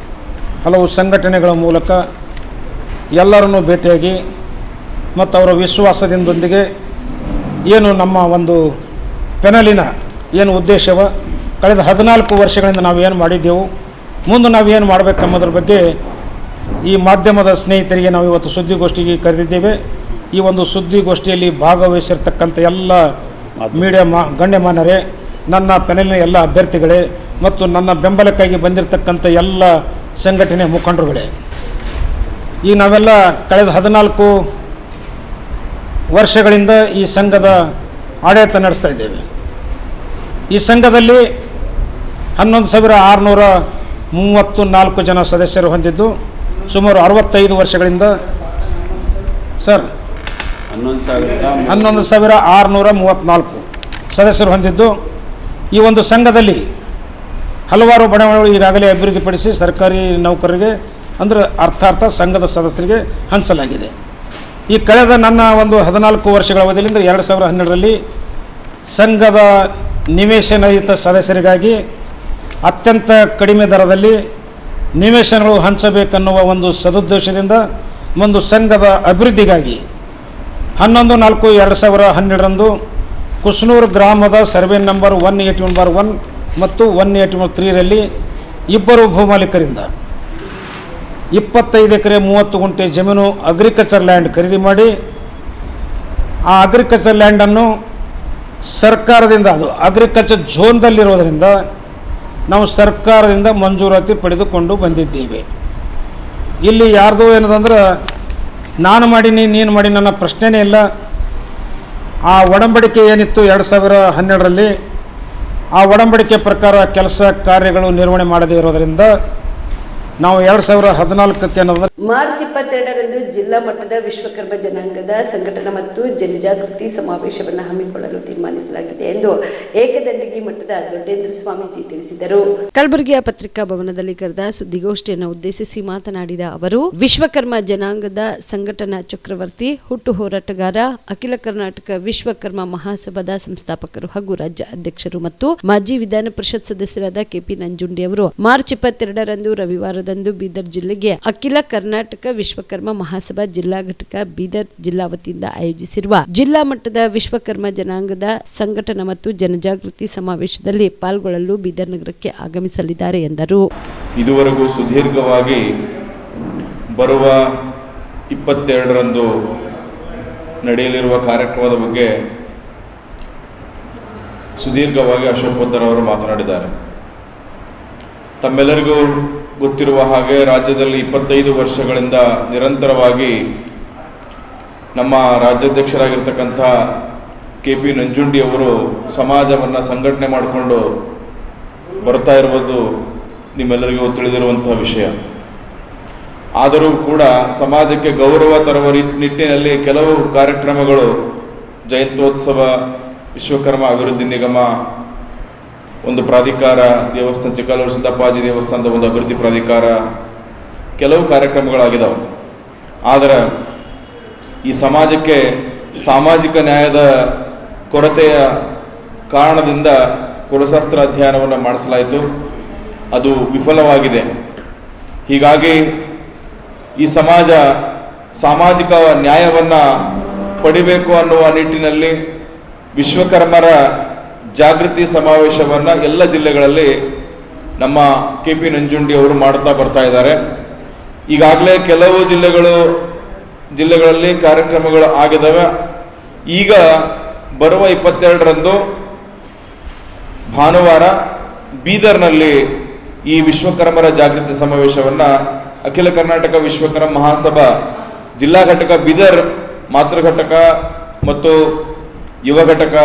ಹಲವು ಸಂಘಟನೆಗಳ ಮೂಲಕ ಎಲ್ಲರನ್ನೂ ಭೇಟಿಯಾಗಿ ಮತ್ತು ಅವರ ವಿಶ್ವಾಸದಿಂದೊಂದಿಗೆ ಏನು ನಮ್ಮ ಒಂದು ಪೆನಲಿನ ಏನು ಉದ್ದೇಶವ ಕಳೆದ 14 ವರ್ಷಗಳಿಂದ ನಾವು ಏನು ಮಾಡಿದ್ದೆವು, ಮುಂದೆ ನಾವು ಏನು ಮಾಡಬೇಕೆಂಬುದರ ಬಗ್ಗೆ ಈ ಮಾಧ್ಯಮದ ಸ್ನೇಹಿತರಿಗೆ ನಾವು ಇವತ್ತು ಸುದ್ದಿಗೋಷ್ಠಿಗೆ ಕರೆದಿದ್ದೇವೆ. ಈ ಒಂದು ಸುದ್ದಿಗೋಷ್ಠಿಯಲ್ಲಿ ಭಾಗವಹಿಸಿರ್ತಕ್ಕಂಥ ಎಲ್ಲ ಮೀಡಿಯಾ ಗಣ್ಯಮಾನ್ಯರೇ, ನನ್ನ ಪೆನಲಿನ ಎಲ್ಲ ಅಭ್ಯರ್ಥಿಗಳೇ ಮತ್ತು ನನ್ನ ಬೆಂಬಲಕ್ಕಾಗಿ ಬಂದಿರತಕ್ಕಂಥ ಎಲ್ಲ ಸಂಘಟನೆ ಮುಖಂಡರುಗಳೇ, ಈಗ ನಾವೆಲ್ಲ ಕಳೆದ 14 ವರ್ಷಗಳಿಂದ ಈ ಸಂಘದ ಆಡಳಿತ ನಡೆಸ್ತಾ ಇದ್ದೇವೆ. ಈ ಸಂಘದಲ್ಲಿ 11,634 ಜನ ಸದಸ್ಯರು ಹೊಂದಿದ್ದು ಸುಮಾರು 65 ವರ್ಷಗಳಿಂದ 11,634 ಸದಸ್ಯರು ಹೊಂದಿದ್ದು ಈ ಒಂದು ಸಂಘದಲ್ಲಿ ಹಲವಾರು ಬಡಾವಣೆಗಳು ಈಗಾಗಲೇ ಅಭಿವೃದ್ಧಿಪಡಿಸಿ ಸರ್ಕಾರಿ ನೌಕರರಿಗೆ ಅಂದರೆ ಅರ್ಥಾರ್ಥ ಸಂಘದ ಸದಸ್ಯರಿಗೆ ಹಂಚಲಾಗಿದೆ. ಈ ಕಳೆದ ನನ್ನ ಒಂದು 14 ವರ್ಷಗಳ ಅವಧಿಯಿಂದ 2012ರಲ್ಲಿ ಸಂಘದ ನಿವೇಶನರಹಿತ ಸದಸ್ಯರಿಗಾಗಿ ಅತ್ಯಂತ ಕಡಿಮೆ ದರದಲ್ಲಿ ನಿವೇಶನಗಳು ಹಂಚಬೇಕನ್ನುವ ಒಂದು ಸದುದ್ದೇಶದಿಂದ ಒಂದು ಸಂಘದ ಅಭಿವೃದ್ಧಿಗಾಗಿ 11/4/2012ರಂದು ಕುಸ್ನೂರು ಗ್ರಾಮದ ಸರ್ವೆ ನಂಬರ್ 181/1 ಮತ್ತು 181/3ರಲ್ಲಿ ಇಬ್ಬರು ಭೂಮಾಲೀಕರಿಂದ 25 ಎಕರೆ 30 ಗುಂಟೆ ಜಮೀನು ಅಗ್ರಿಕಲ್ಚರ್ ಲ್ಯಾಂಡ್ ಖರೀದಿ ಮಾಡಿ ಆ ಅಗ್ರಿಕಲ್ಚರ್ ಲ್ಯಾಂಡನ್ನು ಸರ್ಕಾರದಿಂದ, ಅದು ಅಗ್ರಿಕಲ್ಚರ್ ಝೋನ್ದಲ್ಲಿರೋದರಿಂದ ನಾವು ಸರ್ಕಾರದಿಂದ ಮಂಜೂರಾತಿ ಪಡೆದುಕೊಂಡು ಬಂದಿದ್ದೇವೆ. ಇಲ್ಲಿ ಯಾರ್ದು ಏನದಂದ್ರೆ ನಾನು ಮಾಡೀನಿ ನೀನು ಮಾಡಿ ನನ್ನ ಪ್ರಶ್ನೆನೇ ಇಲ್ಲ. ಆ ಒಡಂಬಡಿಕೆ ಏನಿತ್ತು 2012ರಲ್ಲಿ, ಆ ಒಡಂಬಡಿಕೆ ಪ್ರಕಾರ ಕೆಲಸ ಕಾರ್ಯಗಳು ನಿರ್ವಹಣೆ ಮಾಡದೇ ಇರೋದರಿಂದ ನಾವು 2014ಕ್ಕೆ ಮಾರ್ಚ್ 22ರಂದು ಜಿಲ್ಲಾ ಮಟ್ಟದ ವಿಶ್ವಕರ್ಮ ಜನಾಂಗದ ಸಂಘಟನಾ ಮತ್ತು ಜನಜಾಗೃತಿ ಸಮಾವೇಶವನ್ನು ಹಮ್ಮಿಕೊಳ್ಳಲು ತೀರ್ಮಾನಿಸಲಾಗಿದೆ ಎಂದು ಏಕದಂಡಿಗೆ ಮಠದ ದೊಡ್ಡೇಂದ್ರ ಸ್ವಾಮೀಜಿ ತಿಳಿಸಿದರು. ಕಲಬುರಗಿಯ ಪತ್ರಿಕಾ ಭವನದಲ್ಲಿ ಕರೆದ ಸುದ್ದಿಗೋಷ್ಠಿಯನ್ನು ಉದ್ದೇಶಿಸಿ ಮಾತನಾಡಿದ ಅವರು, ವಿಶ್ವಕರ್ಮ ಜನಾಂಗದ ಸಂಘಟನಾ ಚಕ್ರವರ್ತಿ, ಹುಟ್ಟು ಹೋರಾಟಗಾರ, ಅಖಿಲ ಕರ್ನಾಟಕ ವಿಶ್ವಕರ್ಮ ಮಹಾಸಭಾದ ಸಂಸ್ಥಾಪಕರು ಹಾಗೂ ರಾಜ್ಯ ಅಧ್ಯಕ್ಷರು ಮತ್ತು ಮಾಜಿ ವಿಧಾನ ಪರಿಷತ್ ಸದಸ್ಯರಾದ ಕೆಪಿ ನಂಜುಂಡಿ ಅವರು ಮಾರ್ಚ್ 22ರಂದು ರವಿವಾರದಂದು ಬೀದರ್ ಜಿಲ್ಲೆಗೆ ಅಖಿಲ ಕರ್ನಾಟಕ ವಿಶ್ವಕರ್ಮ ಮಹಾಸಭಾ ಜಿಲ್ಲಾ ಘಟಕ ಬೀದರ್ ಜಿಲ್ಲಾ ವತಿಯಿಂದ ಆಯೋಜಿಸಿರುವ ಜಿಲ್ಲಾ ಮಟ್ಟದ ವಿಶ್ವಕರ್ಮ ಜನಾಂಗದ ಸಂಘಟನಾ ಮತ್ತು ಜನಜಾಗೃತಿ ಸಮಾವೇಶದಲ್ಲಿ ಪಾಲ್ಗೊಳ್ಳಲು ಬೀದರ್ ನಗರಕ್ಕೆ ಆಗಮಿಸಲಿದ್ದಾರೆ ಎಂದರು. ಇದುವರೆಗೂ ಸುದೀರ್ಘವಾಗಿ ಬರುವ 22ರಂದು ನಡೆಯಲಿರುವ ಕಾರ್ಯಕ್ರಮದ ಬಗ್ಗೆ ಸುದೀರ್ಘವಾಗಿ ಅಶೋಕ್ ಪೊದ್ದರ್ ಅವರು ಮಾತನಾಡಿದ್ದಾರೆ. ತಮ್ಮೆಲ್ಲರಿಗೂ ಗೊತ್ತಿರುವ ಹಾಗೆ ರಾಜ್ಯದಲ್ಲಿ 25 ವರ್ಷಗಳಿಂದ ನಿರಂತರವಾಗಿ ನಮ್ಮ ರಾಜ್ಯಾಧ್ಯಕ್ಷರಾಗಿರ್ತಕ್ಕಂಥ ಕೆಪಿ ನಂಜುಂಡಿ ಅವರು ಸಮಾಜವನ್ನು ಸಂಘಟನೆ ಮಾಡಿಕೊಂಡು ಬರ್ತಾ ಇರುವುದು ನಿಮ್ಮೆಲ್ಲರಿಗೂ ತಿಳಿದಿರುವಂತಹ ವಿಷಯ. ಆದರೂ ಕೂಡ ಸಮಾಜಕ್ಕೆ ಗೌರವ ತರುವ ನಿಟ್ಟಿನಲ್ಲಿ ಕೆಲವು ಕಾರ್ಯಕ್ರಮಗಳು, ಜಯಂತ್ಯೋತ್ಸವ, ವಿಶ್ವಕರ್ಮ ಅಭಿವೃದ್ಧಿ ನಿಗಮ, ಒಂದು ಪ್ರಾಧಿಕಾರ, ದೇವಸ್ಥಾನ ಚಿಕ್ಕಲ್ಲೂರು ಸಿದ್ದಪ್ಪಾಜಿ ದೇವಸ್ಥಾನದ ಒಂದು ಅಭಿವೃದ್ಧಿ ಪ್ರಾಧಿಕಾರ, ಕೆಲವು ಕಾರ್ಯಕ್ರಮಗಳಾಗಿದ್ದಾವೆ. ಆದರೆ ಈ ಸಮಾಜಕ್ಕೆ ಸಾಮಾಜಿಕ ನ್ಯಾಯದ ಕೊರತೆಯ ಕಾರಣದಿಂದ ಕುಲಶಾಸ್ತ್ರ ಅಧ್ಯಯನವನ್ನು ಮಾಡಿಸಲಾಯಿತು. ಅದು ವಿಫಲವಾಗಿದೆ. ಹೀಗಾಗಿ ಈ ಸಮಾಜ ಸಾಮಾಜಿಕ ನ್ಯಾಯವನ್ನು ಪಡಿಬೇಕು ಅನ್ನುವ ನಿಟ್ಟಿನಲ್ಲಿ ವಿಶ್ವಕರ್ಮರ ಜಾಗೃತಿ ಸಮಾವೇಶವನ್ನು ಎಲ್ಲ ಜಿಲ್ಲೆಗಳಲ್ಲಿ ನಮ್ಮ ಕೆಪಿ ನಂಜುಂಡಿ ಅವರು ಮಾಡ್ತಾ ಬರ್ತಾ ಇದ್ದಾರೆ. ಈಗಾಗಲೇ ಕೆಲವು ಜಿಲ್ಲೆಗಳಲ್ಲಿ ಕಾರ್ಯಕ್ರಮಗಳು ಆಗಿದ್ದಾವೆ. ಈಗ ಬರುವ 22ರಂದು ಭಾನುವಾರ ಬೀದರ್ನಲ್ಲಿ ಈ ವಿಶ್ವಕರ್ಮರ ಜಾಗೃತಿ ಸಮಾವೇಶವನ್ನು ಅಖಿಲ ಕರ್ನಾಟಕ ವಿಶ್ವಕರ್ಮ ಮಹಾಸಭಾ ಜಿಲ್ಲಾ ಘಟಕ ಬೀದರ್, ಮಾತೃ ಘಟಕ ಮತ್ತು ಯುವ ಘಟಕ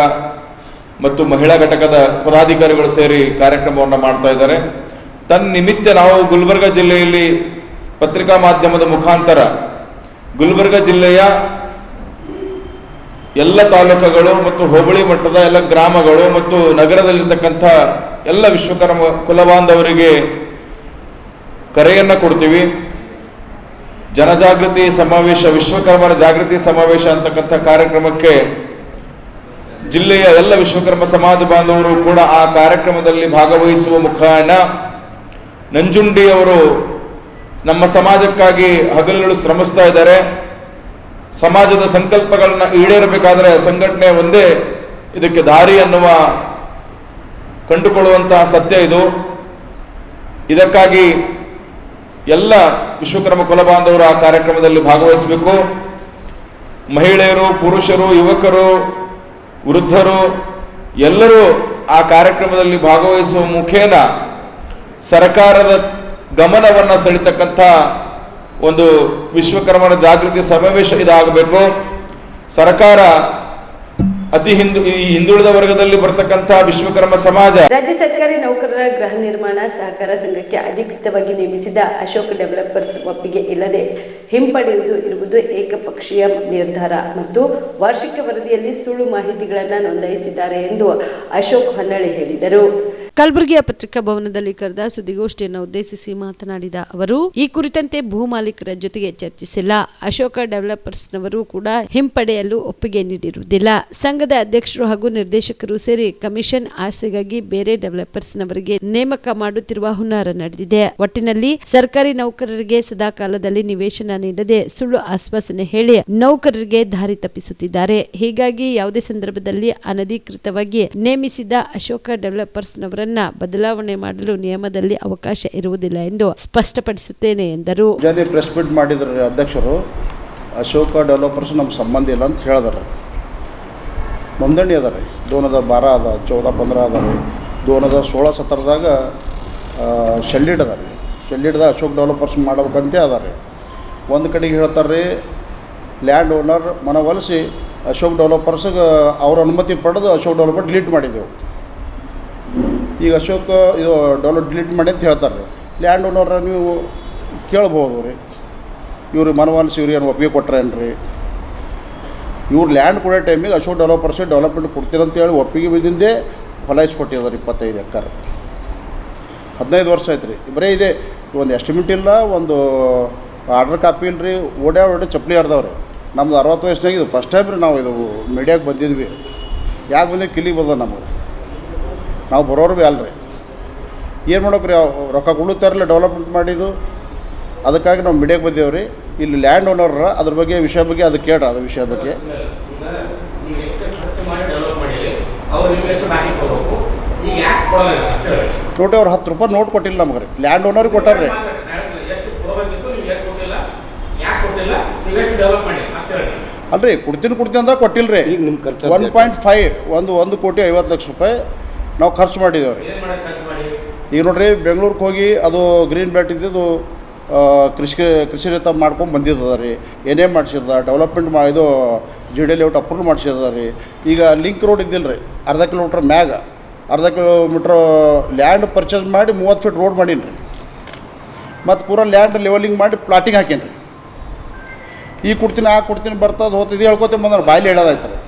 ಮತ್ತು ಮಹಿಳಾ ಘಟಕದ ಪದಾಧಿಕಾರಿಗಳು ಸೇರಿ ಕಾರ್ಯಕ್ರಮವನ್ನು ಮಾಡ್ತಾ ಇದ್ದಾರೆ. ತನ್ನಿಮಿತ್ತ ನಾವು ಗುಲ್ಬರ್ಗ ಜಿಲ್ಲೆಯಲ್ಲಿ ಪತ್ರಿಕಾ ಮಾಧ್ಯಮದ ಮುಖಾಂತರ ಗುಲ್ಬರ್ಗ ಜಿಲ್ಲೆಯ ಎಲ್ಲ ತಾಲೂಕುಗಳು ಮತ್ತು ಹೋಬಳಿ ಮಟ್ಟದ ಎಲ್ಲ ಗ್ರಾಮಗಳು ಮತ್ತು ನಗರದಲ್ಲಿರ್ತಕ್ಕಂಥ ಎಲ್ಲ ವಿಶ್ವಕರ್ಮ ಕುಲಬಾಂಧವರಿಗೆ ಕರೆಯನ್ನು ಕೊಡ್ತೀವಿ. ಜನಜಾಗೃತಿ ಸಮಾವೇಶ, ವಿಶ್ವಕರ್ಮರ ಜಾಗೃತಿ ಸಮಾವೇಶ ಅಂತಕ್ಕಂಥ ಕಾರ್ಯಕ್ರಮಕ್ಕೆ ಜಿಲ್ಲೆಯ ಎಲ್ಲ ವಿಶ್ವಕರ್ಮ ಸಮಾಜ ಬಾಂಧವರು ಕೂಡ ಆ ಕಾರ್ಯಕ್ರಮದಲ್ಲಿ ಭಾಗವಹಿಸುವ ಮುಖಾಂತರ ನಂಜುಂಡಿ ಅವರು ನಮ್ಮ ಸಮಾಜಕ್ಕಾಗಿ ಹಗಲಿರುಳು ಶ್ರಮಿಸ್ತಾ ಇದ್ದಾರೆ. ಸಮಾಜದ ಸಂಕಲ್ಪಗಳನ್ನ ಈಡೇರಬೇಕಾದ್ರೆ ಸಂಘಟನೆ ಒಂದೇ ಇದಕ್ಕೆ ದಾರಿ ಅನ್ನುವ ಕಂಡುಕೊಳ್ಳುವಂತಹ ಸತ್ಯ ಇದು. ಇದಕ್ಕಾಗಿ ಎಲ್ಲ ವಿಶ್ವಕರ್ಮ ಕುಲಬಾಂಧವರು ಆ ಕಾರ್ಯಕ್ರಮದಲ್ಲಿ ಭಾಗವಹಿಸಬೇಕು. ಮಹಿಳೆಯರು, ಪುರುಷರು, ಯುವಕರು, ವೃದ್ಧರು ಎಲ್ಲರೂ ಆ ಕಾರ್ಯಕ್ರಮದಲ್ಲಿ ಭಾಗವಹಿಸುವ ಮುಖೇನ ಸರ್ಕಾರದ ಗಮನವನ್ನು ಸೆಳೆತಕ್ಕಂಥ ಒಂದು ವಿಶ್ವಕರ್ಮರ ಜಾಗೃತಿ ಸಮಾವೇಶ ಇದಾಗಬೇಕು. ಸರ್ಕಾರ ಹಿಂದುಳಿದ ವರ್ಗದಲ್ಲಿ ಬರ್ತಕ್ಕಂಥ ವಿಶ್ವಕರ್ಮ ಸಮಾಜ ರಾಜ್ಯ ಸರ್ಕಾರಿ ನೌಕರರ ಗೃಹ ನಿರ್ಮಾಣ ಸಹಕಾರ ಸಂಘಕ್ಕೆ ಅಧಿಕೃತವಾಗಿ ನೇಮಿಸಿದ ಅಶೋಕ್ ಡೆವಲಪರ್ಸ್ ಒಪ್ಪಿಗೆ ಇಲ್ಲದೆ ಹಿಂಪಡೆಯುವುದು ಇರುವುದು ಏಕಪಕ್ಷೀಯ ನಿರ್ಧಾರ ಮತ್ತು ವಾರ್ಷಿಕ ವರದಿಯಲ್ಲಿ ಸುಳ್ಳು ಮಾಹಿತಿಗಳನ್ನು ನೋಂದಾಯಿಸಿದ್ದಾರೆ ಎಂದು ಅಶೋಕ್ ಹೊನ್ನಳ್ಳಿ ಹೇಳಿದರು. ಕಲಬುರಗಿಯ ಪತ್ರಿಕಾ ಭವನದಲ್ಲಿ ಕರೆದ ಸುದ್ದಿಗೋಷ್ಠಿಯನ್ನು ಉದ್ದೇಶಿಸಿ ಮಾತನಾಡಿದ ಅವರು, ಈ ಕುರಿತಂತೆ ಭೂ ಮಾಲೀಕರ ಜೊತೆಗೆ ಚರ್ಚಿಸಿಲ್ಲ. ಅಶೋಕ ಡೆವಲಪರ್ಸ್ನವರು ಕೂಡ ಹಿಂಪಡೆಯಲು ಒಪ್ಪಿಗೆ ನೀಡಿರುವುದಿಲ್ಲ. ಸಂಘದ ಅಧ್ಯಕ್ಷರು ಹಾಗೂ ನಿರ್ದೇಶಕರು ಸೇರಿ ಕಮಿಷನ್ ಆಸೆಗಾಗಿ ಬೇರೆ ಡೆವಲಪರ್ಸ್ನವರಿಗೆ ನೇಮಕ ಮಾಡುತ್ತಿರುವ ಹುನ್ನಾರ ನಡೆದಿದೆ. ಒಟ್ಟಿನಲ್ಲಿ ಸರ್ಕಾರಿ ನೌಕರರಿಗೆ ಸದಾಕಾಲದಲ್ಲಿ ನಿವೇಶನ ನೀಡದೆ ಸುಳ್ಳು ಆಶ್ವಾಸನೆ ಹೇಳಿ ನೌಕರರಿಗೆ ದಾರಿ ತಪ್ಪಿಸುತ್ತಿದ್ದಾರೆ. ಹೀಗಾಗಿ ಯಾವುದೇ ಸಂದರ್ಭದಲ್ಲಿ ಅನಧಿಕೃತವಾಗಿ ನೇಮಿಸಿದ ಅಶೋಕ ಡೆವಲಪರ್ಸ್ನವರ ಬದಲಾವಣೆ ಮಾಡಲು ನಿಯಮದಲ್ಲಿ ಅವಕಾಶ ಇರುವುದಿಲ್ಲ ಎಂದು ಸ್ಪಷ್ಟಪಡಿಸುತ್ತೇನೆ ಎಂದರು. ಪ್ರೆಸ್ ಮೀಟ್ ಮಾಡಿದ್ರು ಅಧ್ಯಕ್ಷರು, ಅಶೋಕ ಡೆವಲಪರ್ಸ್ ನಮ್ಮ ಸಂಬಂಧ ಇಲ್ಲ ಅಂತ ಹೇಳಿದಾರೆ. ನೋಂದಣಿ ಅದ ರೀ, 2012 ಅದ, 14-15 ಅದ ರೀ, 2016-17ದಾಗ ಶೆಲ್ಲಿಡ್ ಅದ ರೀ. ಶೆಲ್ಲಿಡ್ದಾಗ ಅಶೋಕ್ ಡೆವಲಪರ್ಸ್ ಮಾಡ್ಬೇಕಂತೆ ಅದ ರೀ. ಒಂದು ಕಡೆಗೆ ಹೇಳ್ತಾರೆ ರೀ, ಲ್ಯಾಂಡ್ ಓನರ್ ಮನವೊಲಿಸಿ ಅಶೋಕ್ ಡೆವಲಪರ್ಸ್ಗೆ ಅವ್ರ ಅನುಮತಿ ಪಡೆದು ಅಶೋಕ್ ಡೆವಲಪರ್ ಡಿಲೀಟ್ ಮಾಡಿದ್ದೆವು. ಈಗ ಅಶೋಕ್ ಇದು ಡಿಲೀಟ್ ಮಾಡಿ ಅಂತ ಹೇಳ್ತಾರೆ ರೀ. ಲ್ಯಾಂಡ್ ಓನರ್ ನೀವು ಕೇಳ್ಬೋದು ರೀ. ಇವ್ರು ಮನವೊಲಿಸಿ ಇವ್ರಿಗೆ ಒಪ್ಪಿಗೆ ಕೊಟ್ರೇನ್ರಿ? ಇವ್ರು ಲ್ಯಾಂಡ್ ಕೊಡೋ ಟೈಮಿಗೆ ಅಶೋಕ್ ಡೆವಲಪರ್ಸೇ ಡೆವಲಪ್ಮೆಂಟ್ ಕೊಡ್ತೀರಂತೇಳಿ ಒಪ್ಪಿಗೆ ಬಿದ್ದಿಂದೇ ಹೊಲಾಯಿಸ್ಕೊಟ್ಟಿದ್ದಾರೆ 25 ಎಕರೆ. 15 ವರ್ಷ ಆಯ್ತು ರೀ. ಬರೀ ಇದೆ, ಒಂದು ಎಸ್ಟಿಮೇಟ್ ಇಲ್ಲ, ಒಂದು ಆರ್ಡರ್ ಕಾಪಿ ಇಲ್ಲ ರೀ. ಓಡಾಡಿ ಚಪ್ಪಲಿ ಹರಿದವ್ರಿ. ನಮ್ದು 60 ವಯಸ್ಸಿನಾಗ ಇದು ಫಸ್ಟ್ ಟೈಮ್ ರೀ ನಾವು ಇದು ಮೀಡಿಯಾಗೆ ಬಂದಿದ್ವಿ. ಯಾಕೆ ಬಂದಿವಿ? ಕಿಲ್ಲಿಗೆ ಬಂದ ನಮಗೆ. ನಾವು ಬರೋರು ಭೀ ಅಲ್ರಿ. ಏನು ಮಾಡೋಕೆ ರೀ? ರೊಕ್ಕ ಕೊಡುತ್ತಾರಲ್ಲ ಡೆವಲಪ್ಮೆಂಟ್ ಮಾಡಿದ್ದು. ಅದಕ್ಕಾಗಿ ನಾವು ಮೀಡಿಯಾಗೆ ಬಂದೇವು ರೀ. ಇಲ್ಲಿ ಲ್ಯಾಂಡ್ ಓನರ್ರ ಅದ್ರ ಬಗ್ಗೆ ವಿಷಯ ಬಗ್ಗೆ ಅದು ಕೇಳ್ರಿ. ಅದು ವಿಷಯ ಬಗ್ಗೆ ನೋಡಿ, ಅವ್ರು 10 ರೂಪಾಯಿ ನೋಟ್ ಕೊಟ್ಟಿಲ್ಲ ನಮಗೆ ರೀ. ಲ್ಯಾಂಡ್ ಓನರ್ಗೆ ಕೊಟ್ಟಾರ್ರಿ. ಅಲ್ರಿ, ಕೊಡ್ತೀನಿ ಅಂದ್ರೆ ಕೊಟ್ಟಿಲ್ಲ ರೀ. 1.5 1 ಕೋಟಿ 50 ಲಕ್ಷ ರೂಪಾಯಿ ನಾವು ಖರ್ಚು ಮಾಡಿದ್ದೇವೆ ರೀ. ಈಗ ನೋಡ್ರಿ, ಬೆಂಗಳೂರಿಗೆ ಹೋಗಿ ಅದು ಗ್ರೀನ್ ಬೆಲ್ಟ್ ಇದ್ದಿದ್ದು ಕೃಷಿ ರಹಿತ ಮಾಡ್ಕೊಂಡು ಬಂದಿದ್ದದ ರೀ. ಏನೇ ಮಾಡಿಸಿದ ಡೆವಲಪ್ಮೆಂಟ್ ಇದು GD ಲೇಔಟ್ ಅಪ್ರೂವ್ ಮಾಡಿಸಿದ ರೀ. ಈಗ ಲಿಂಕ್ ರೋಡ್ ಇದ್ದಿಲ್ಲ ರೀ. ಅರ್ಧ ಕಿಲೋಮೀಟ್ರ್ ಮ್ಯಾಗ ಅರ್ಧ ಕಿಲೋಮೀಟ್ರ್ ಲ್ಯಾಂಡ್ ಪರ್ಚೇಸ್ ಮಾಡಿ 30 ಫೀಟ್ ರೋಡ್ ಮಾಡೀನಿ ರೀ. ಮತ್ತು ಪೂರಾ ಲ್ಯಾಂಡ್ ಲೆವೆಲಿಂಗ್ ಮಾಡಿ ಪ್ಲಾಟಿಂಗ್ ಹಾಕೀನಿ ರೀ. ಈಗ ಕೊಡ್ತೀನಿ ಬರ್ತದೆ ಹೋಗ್ತಿದ್ದು ಹೇಳ್ಕೊತೀನಿ ಬಂದ್ರೆ ಬಾಯಲ್ಲಿ ಹೇಳೋದಾಯ್ತು ರೀ.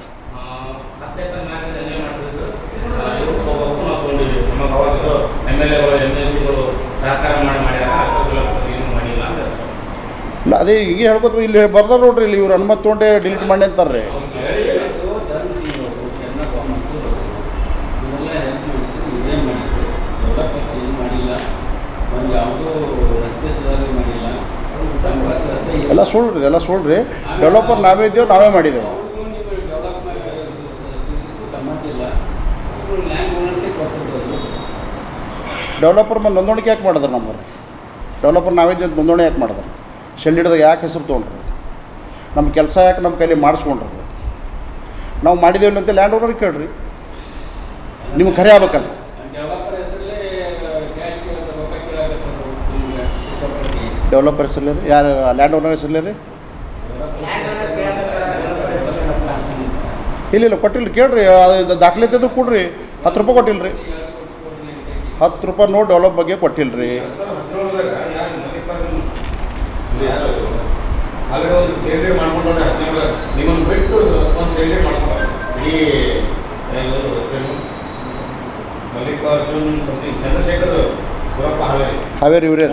ಇಲ್ಲ, ಅದೇ ಈಗ ಹೇಳ್ಕೊತ ಇಲ್ಲಿ ಬರ್ದಾರ ನೋಡ್ರಿ. ಇಲ್ಲಿ ಇವ್ರು ಅನುಮತಿ ತೊಗೊಂಡೆ ಡಿಲೀಟ್ ಮಾಡಿ ಅಂತಾರೆ ರೀ. ಎಲ್ಲ ಸುಳ್ಳು ರೀ. ಡೆವಲಪರ್ ನಾವೇ ಇದ್ದೇವೆ, ನಾವೇ ಮಾಡಿದ್ದೇವೆ. ಡೆವಲಪರ್ ಮೇಲೆ ನೋಂದಣಿಕೆ ಯಾಕೆ ಮಾಡಿದ್ರು? ನಮ್ಮವ್ರು ಡೆವಲಪರ್ ನಾವೇ ಇದ್ದೇವೆ ನೋಂದಣಿ ಯಾಕೆ ಮಾಡಿದ್ರು? ಶೆಲ್ ಹಿಡಿದಾಗ ಯಾಕೆ ಹೆಸರು ತೊಗೊಂಡ್ರು? ನಮ್ಮ ಕೆಲಸ ಯಾಕೆ ನಮ್ಮ ಕೈಲಿ ಮಾಡಿಸ್ಕೊಂಡ್ರು? ನಾವು ಮಾಡಿದ್ದೇವೆ ಅಂತ ಲ್ಯಾಂಡ್ ಓನರ್ಗೆ ಕೇಳ್ರಿ. ನಿಮ್ಗೆ ಖರೆ ಆಗ್ಬೇಕಲ್ಲ. ಡೆವಲಪರ್ ಹೆಸರಲ್ಲಿ ಯಾರು? ಲ್ಯಾಂಡ್ ಓನರ್ ಹೆಸರಲ್ಲಿ ರೀ? ಇಲ್ಲ ಕೊಟ್ಟಿಲ್ಲ, ಕೇಳ್ರಿ. ಅದು ದಾಖಲೆ ಇದ್ದಿದ್ದು ಕೊಡ್ರಿ. 10 ರೂಪಾಯಿ ಕೊಟ್ಟಿಲ್ಲ ರೀ. 10 ರೂಪಾಯಿ ನೋಡಿ ಡೆವಲಪ್ ಬಗ್ಗೆ ಕೊಟ್ಟಿಲ್ಲ ರೀ. ಹಾವೇರಿ ಇವರೇ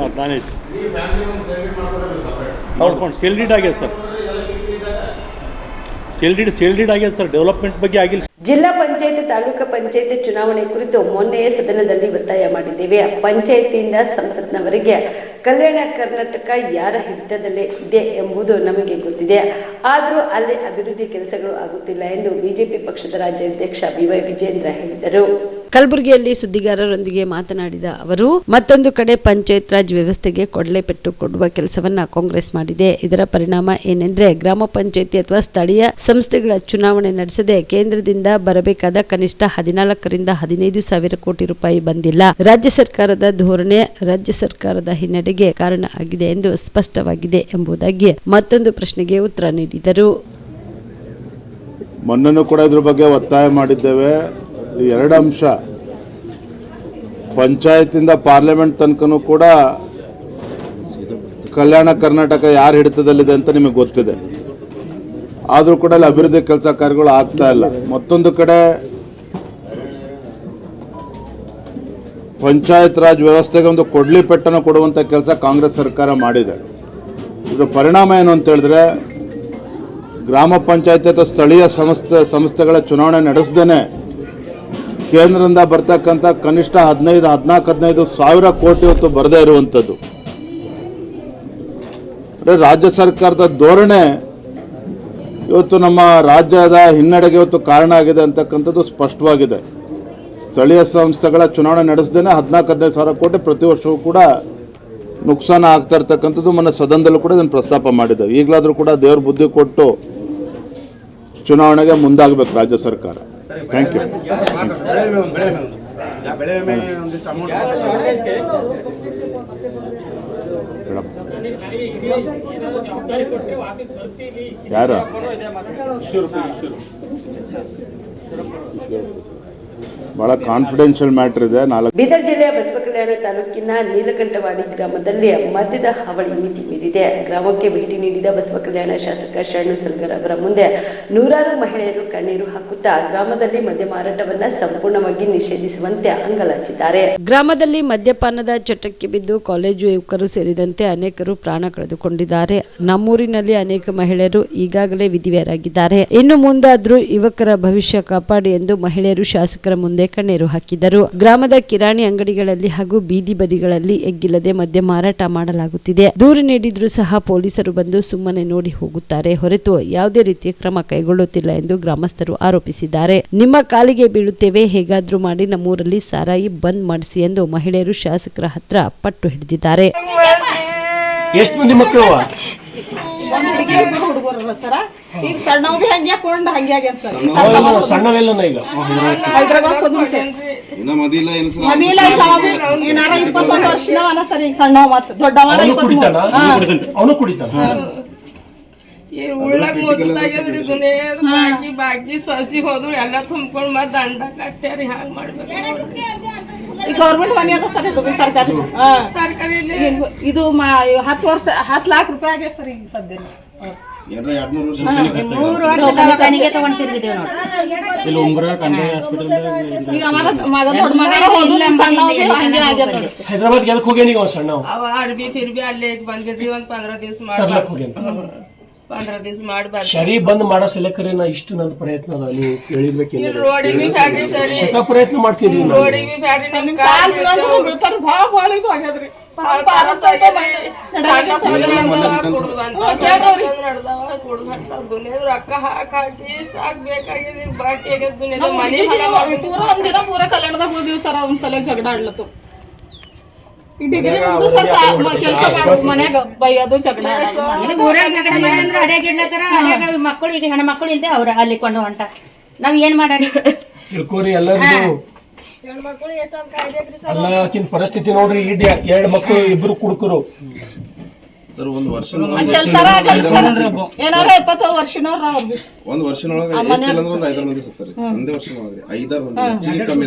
ಹೌದು. ಸೇಲ್ ಡೀಡ್ ಆಗ್ಯದ ಸರ್. ಸೇಲ್ ಡೀಡ್ ಆಗ್ಯದ ಸರ್. ಡೆವಲಪ್ಮೆಂಟ್ ಬಗ್ಗೆ ಆಗಿಲ್ಲ. ಜಿಲ್ಲಾ ಪಂಚಾಯತ್ ತಾಲೂಕು ಪಂಚಾಯತ್ ಚುನಾವಣೆ ಕುರಿತು ಮೊನ್ನೆಯೇ ಸದನದಲ್ಲಿ ಒತ್ತಾಯ ಮಾಡಿದ್ದೇವೆ. ಪಂಚಾಯತಿಯಿಂದ ಸಂಸತ್ನವರೆಗೆ ಕಲ್ಯಾಣ ಕರ್ನಾಟಕ ಯಾರ ಹಿಡಿತದಲ್ಲೇ ಇದೆ ಎಂಬುದು ನಮಗೆ ಗೊತ್ತಿದೆ. ಆದರೂ ಅಲ್ಲಿ ಅಭಿವೃದ್ಧಿ ಕೆಲಸಗಳು ಆಗುತ್ತಿಲ್ಲ ಎಂದು ಬಿಜೆಪಿ ಪಕ್ಷದ ರಾಜ್ಯಾಧ್ಯಕ್ಷ BY ವಿಜೇಂದ್ರ ಹೇಳಿದರು. ಕಲಬುರಗಿಯಲ್ಲಿ ಸುದ್ದಿಗಾರರೊಂದಿಗೆ ಮಾತನಾಡಿದ ಅವರು, ಮತ್ತೊಂದು ಕಡೆ ಪಂಚಾಯತ್ ರಾಜ್ ವ್ಯವಸ್ಥೆಗೆ ಕೊಡಲೆ ಪೆಟ್ಟು ಕೊಡುವ ಕೆಲಸವನ್ನ ಕಾಂಗ್ರೆಸ್ ಮಾಡಿದೆ. ಇದರ ಪರಿಣಾಮ ಏನೆಂದ್ರೆ ಗ್ರಾಮ ಪಂಚಾಯತಿ ಅಥವಾ ಸ್ಥಳೀಯ ಸಂಸ್ಥೆಗಳ ಚುನಾವಣೆ ನಡೆಸದೆ ಕೇಂದ್ರದಿಂದ ಬರಬೇಕಾದ ಕನಿಷ್ಠ 14ರಿಂದ 15 ಸಾವಿರ ಕೋಟಿ ರೂಪಾಯಿ ಬಂದಿಲ್ಲ. ರಾಜ್ಯ ಸರ್ಕಾರದ ಧೋರಣೆ ರಾಜ್ಯ ಸರ್ಕಾರದ ಹಿನ್ನಡೆಗೆ ಕಾರಣ ಆಗಿದೆ ಎಂದು ಸ್ಪಷ್ಟವಾಗಿದೆ ಎಂಬುದಾಗಿ ಮತ್ತೊಂದು ಪ್ರಶ್ನೆಗೆ ಉತ್ತರ ನೀಡಿದರು. ಮೊನ್ನೆನೂ ಕೂಡ ಇದ್ರ ಬಗ್ಗೆ ಒತ್ತಾಯ ಮಾಡಿದ್ದೇವೆ. 2 ಅಂಶ, ಪಂಚಾಯತಿಂದ ಪಾರ್ಲಿಮೆಂಟ್ ತನಕನೂ ಕೂಡ ಕಲ್ಯಾಣ ಕರ್ನಾಟಕ ಯಾರ ಹಿಡಿತದಲ್ಲಿದೆ ಅಂತ ನಿಮಗೆ ಗೊತ್ತಿದೆ. ಆದರೂ ಕೂಡ ಅಲ್ಲಿ ಅಭಿವೃದ್ಧಿ ಕೆಲಸ ಕಾರ್ಯಗಳು ಆಗ್ತಾ ಇಲ್ಲ. ಮತ್ತೊಂದು ಕಡೆ ಪಂಚಾಯತ್ ರಾಜ್ ವ್ಯವಸ್ಥೆಗೆ ಒಂದು ಕೊಡ್ಲಿ ಪೆಟ್ಟನ್ನು ಕೊಡುವಂಥ ಕೆಲಸ ಕಾಂಗ್ರೆಸ್ ಸರ್ಕಾರ ಮಾಡಿದೆ. ಇದರ ಪರಿಣಾಮ ಏನು ಅಂತ ಹೇಳಿದ್ರೆ, ಗ್ರಾಮ ಪಂಚಾಯತ್ ಅಥವಾ ಸ್ಥಳೀಯ ಸಂಸ್ಥೆಗಳ ಚುನಾವಣೆ ನಡೆಸದೇನೆ ಕೇಂದ್ರದಿಂದ ಬರ್ತಕ್ಕಂಥ ಕನಿಷ್ಠ 15 ಸಾವಿರ ಕೋಟಿ ಇವತ್ತು ಬರದೇ ಇರುವಂಥದ್ದು. ಅಂದರೆ ರಾಜ್ಯ ಸರ್ಕಾರದ ಧೋರಣೆ ಇವತ್ತು ನಮ್ಮ ರಾಜ್ಯದ ಹಿನ್ನಡೆಗೆ ಇವತ್ತು ಕಾರಣ ಆಗಿದೆ ಅಂತಕ್ಕಂಥದ್ದು ಸ್ಪಷ್ಟವಾಗಿದೆ. ಸ್ಥಳೀಯ ಸಂಸ್ಥೆಗಳ ಚುನಾವಣೆ ನಡೆಸದೇನೆ 15 ಸಾವಿರ ಕೋಟಿ ಪ್ರತಿ ವರ್ಷವೂ ಕೂಡ ನುಕ್ಸಾನ ಆಗ್ತಾ ಇರ್ತಕ್ಕಂಥದ್ದು ಮೊನ್ನೆ ಸದನದಲ್ಲೂ ಕೂಡ ಇದನ್ನು ಪ್ರಸ್ತಾಪ ಮಾಡಿದೆ. ಈಗಲಾದರೂ ಕೂಡ ದೇವ್ರ ಬುದ್ಧಿ ಕೊಟ್ಟು ಚುನಾವಣೆಗೆ ಮುಂದಾಗಬೇಕು ರಾಜ್ಯ ಸರ್ಕಾರ. Thank you. ಯಾರು? ಭಾಳ ಕಾನ್ಫಿಡೆನ್ಷಿಯಲ್ ಮ್ಯಾಟ್ರ್ ಇದೆ. ಬೀದರ್ ಜಿಲ್ಲೆಯ ಬಸವಕಲ್ಯಾಣ ತಾಲೂಕಿನ ನೀಲಕಂಠವಾಡಿ ಗ್ರಾಮದಲ್ಲಿ ಮದ್ಯದ ಹಾವಳಿ ಮಿತಿ ಮೀರಿದೆ. ಗ್ರಾಮಕ್ಕೆ ಭೇಟಿ ನೀಡಿದ ಬಸವಕಲ್ಯಾಣ ಶಾಸಕ ಶರಣು ಸಲ್ಗರ್ ಅವರ ಮುಂದೆ ನೂರಾರು ಮಹಿಳೆಯರು ಕಣ್ಣೀರು ಹಾಕುತ್ತಾ ಗ್ರಾಮದಲ್ಲಿ ಮದ್ಯ ಮಾರಾಟವನ್ನ ಸಂಪೂರ್ಣವಾಗಿ ನಿಷೇಧಿಸುವಂತೆ ಅಂಗಲಾಚಿದ್ದಾರೆ. ಗ್ರಾಮದಲ್ಲಿ ಮದ್ಯಪಾನದ ಚಟಕ್ಕೆ ಬಿದ್ದು ಕಾಲೇಜು ಯುವಕರು ಸೇರಿದಂತೆ ಅನೇಕರು ಪ್ರಾಣ ಕಳೆದುಕೊಂಡಿದ್ದಾರೆ. ನಮ್ಮೂರಿನಲ್ಲಿ ಅನೇಕ ಮಹಿಳೆಯರು ಈಗಾಗಲೇ ವಿಧಿವೆಯರಾಗಿದ್ದಾರೆ. ಇನ್ನು ಮುಂದಾದ್ರೂ ಯುವಕರ ಭವಿಷ್ಯ ಕಾಪಾಡಿ ಎಂದು ಮಹಿಳೆಯರು ಶಾಸಕರ ಮುಂದೆ ಕಣ್ಣೀರು ಹಾಕಿದರು. ಗ್ರಾಮದ ಕಿರಾಣಿ ಅಂಗಡಿಗಳಲ್ಲಿ ಹಾಗೂ ಬೀದಿ ಬದಿಗಳಲ್ಲಿ ಎಗ್ಗಿಲ್ಲದೆ ಮದ್ಯ ಮಾರಾಟ ಮಾಡಲಾಗುತ್ತಿದೆ. ದೂರು ನೀಡಿದ್ರೂ ಸಹ ಪೊಲೀಸರು ಬಂದು ಸುಮ್ಮನೆ ನೋಡಿ ಹೋಗುತ್ತಾರೆ ಹೊರತು ಯಾವುದೇ ರೀತಿಯ ಕ್ರಮ ಕೈಗೊಳ್ಳುತ್ತಿಲ್ಲ ಎಂದು ಗ್ರಾಮಸ್ಥರು ಆರೋಪಿಸಿದ್ದಾರೆ. ನಿಮ್ಮ ಕಾಲಿಗೆ ಬೀಳುತ್ತೇವೆ, ಹೇಗಾದ್ರೂ ಮಾಡಿ ನಮ್ಮೂರಲ್ಲಿ ಸಾರಾಯಿ ಬಂದ್ ಮಾಡಿಸಿ ಎಂದು ಮಹಿಳೆಯರು ಶಾಸಕರ ಹತ್ರ ಪಟ್ಟು ಹಿಡಿದಿದ್ದಾರೆ. ಎಷ್ಟು ಮಂದಿ ಮಕ್ಕಳು? ಹುಡುಗರಲ್ಲ ಸರ. ಈಗ ಸಣ್ಣವ್ ಬಿ ಹಂಗೆ ಕೊಂಡು ಹಂಗೆ ಆಗ್ಯಾನ ಸರ್. ಸಣ್ಣವೆಲ್ಲ ಈಗ ಹೈದರಾಬಾದ್ ಹೋದ್ರು ಸರ್. ಮದಿಲ್ಲ ಏನಾರ 21 ವರ್ಷನವ ಅನ ಸರ್. ಈಗ ಸಣ್ಣವ್ ಮತ್ತ ದೊಡ್ಡವ ಅವನು ಕುಡಿತಾನ. ಈ ಉಳ್ಳಾಗ ಮುತ್ತಾಗಿದ್ರಿ ಬಾಕಿ ಬಾಕಿ ಸಸಿ ಹೋದ್ರು ಎಲ್ಲ ತುಂಬ್ಕೊಂಡ್ ಮತ್ ದಂಡ ಕಟ್ಟ್ಯಾರಿ ಹ್ಯಾಂಗ ಮಾಡ್ಬೇಕು? ಈ ಗೌರ್ಮೆಂಟ್ ಮನೆ ಅದ ಸರ್. ಇದು ಸರ್ಕಾರಿ ಸರ್ಕಾರಿ ಇದು 10 ವರ್ಷ 10 ಲಕ್ಷ ರೂಪಾಯಿ ಆಗ್ಯ ಸರ್. ಈಗ ಸದ್ಯ 3 ವರ್ಷ ದವಾಖಾನೆಗೆ ತಗೊಂಡ್ ತಿರ್ಗಿದೇವ್ ನೋಡಿ. ಇಲ್ಲಿ ಉಂಬ್ರಾ ಕನ್ನಡ ಹಾಸ್ಪಿಟಲ್ ಈಗ ಅವರ ಮಗ ದೊಡ್ಡ ಮಗ ಹೋದ್ರು ಸಣ್ಣವ ಹಂಗೆ ಆಗ್ಯ ನೋಡಿ. ಹೈದರಾಬಾದ್ ಗೆಲ್ಕ ಹೋಗ್ಯಾನ ಈಗ ಸಣ್ಣವ. ಅವ ಅರ್ಬಿ ಫಿರ್ಬಿ ಅಲ್ಲೇ ಬಂದಿದ್ರಿ ಒಂದ್ 15 ದಿವಸ ಮಾಡಿ 15 ದಿವಸ ಮಾಡಿ ಬರ್ರಿ. ಶರೀ ಬಂದ್ ಮಾಡೋ ಸಲಕರೆ ನಾ ಇಷ್ಟು ನಂದು ಪ್ರಯತ್ನ ಅದ. ನೀವು ಹೇಳಿರ್ಬೇಕಿಲ್ಲ. ರೋಡಿಗೆ ಬ್ಯಾಡ್ರಿ ಸರಿ, ಶತ ಪ್ರಯತ್ನ ಮಾಡ್ತೀನಿ. ರೋಡಿಗೆ ಬ್ಯಾಡ್ರಿ ನಿಮ್ ಕಾಲ್ ಬೀಳ್ತಾರ. ಭಾಳ ಇದು ಆಗ್ಯದ್ರಿ. ರೊಕ್ಕ ಹಾಕಿ ಸಾಕ್ ಬೇಕಾಗಿದೆ. ಬಾಕಿ ಪೂರ ಕಲ್ಯಾಣದಾಗ ಹೋದಿವಿ ಸರ್. ಅವ್ನ ಸಲ ಜಗಳ ಆಡ್ಲತ್ತು. ಈ ಡಿಗ್ರಿ ಮುಗಿದು ಸರ್ ಕೆಲಸ ಮನ್ಯಾಗ ಬೈಯೋದು ಜಗಳ ಮಕ್ಕಳು ಈಗ ಹೆಣ್ಮಕ್ಳು ಇಲ್ದೆ ಅವ್ರ ಅಲ್ಲಿ ಕೊಂಡು ಹೊಂಟ ನಾವ್ ಏನ್ ಮಾಡಾರಿ ತಿಳ್ಕೋರಿ. ಎಲ್ಲರಿಗೂ ಅಲ್ಲಕಿನ್ ಪರಿಸ್ಥಿತಿ ನೋಡ್ರಿ. ಇಡ್ 2 ಮಕ್ಕಳು, 2 ಕುಡುಕರು ಸರ್. ಒಂದು ವರ್ಷ ಏನಾರ 20 ವರ್ಷನವ್ರ ಅವ್ರಿಗೆ ಒಂದು ವರ್ಷನೊಳಗೆ 5 ಮಂದಿ ಸತ್ತಾರೆ. ಒಂದೇ ವರ್ಷನೊಳಗೆ 5 ಮಂದಿ ಕಮ್ಮಿ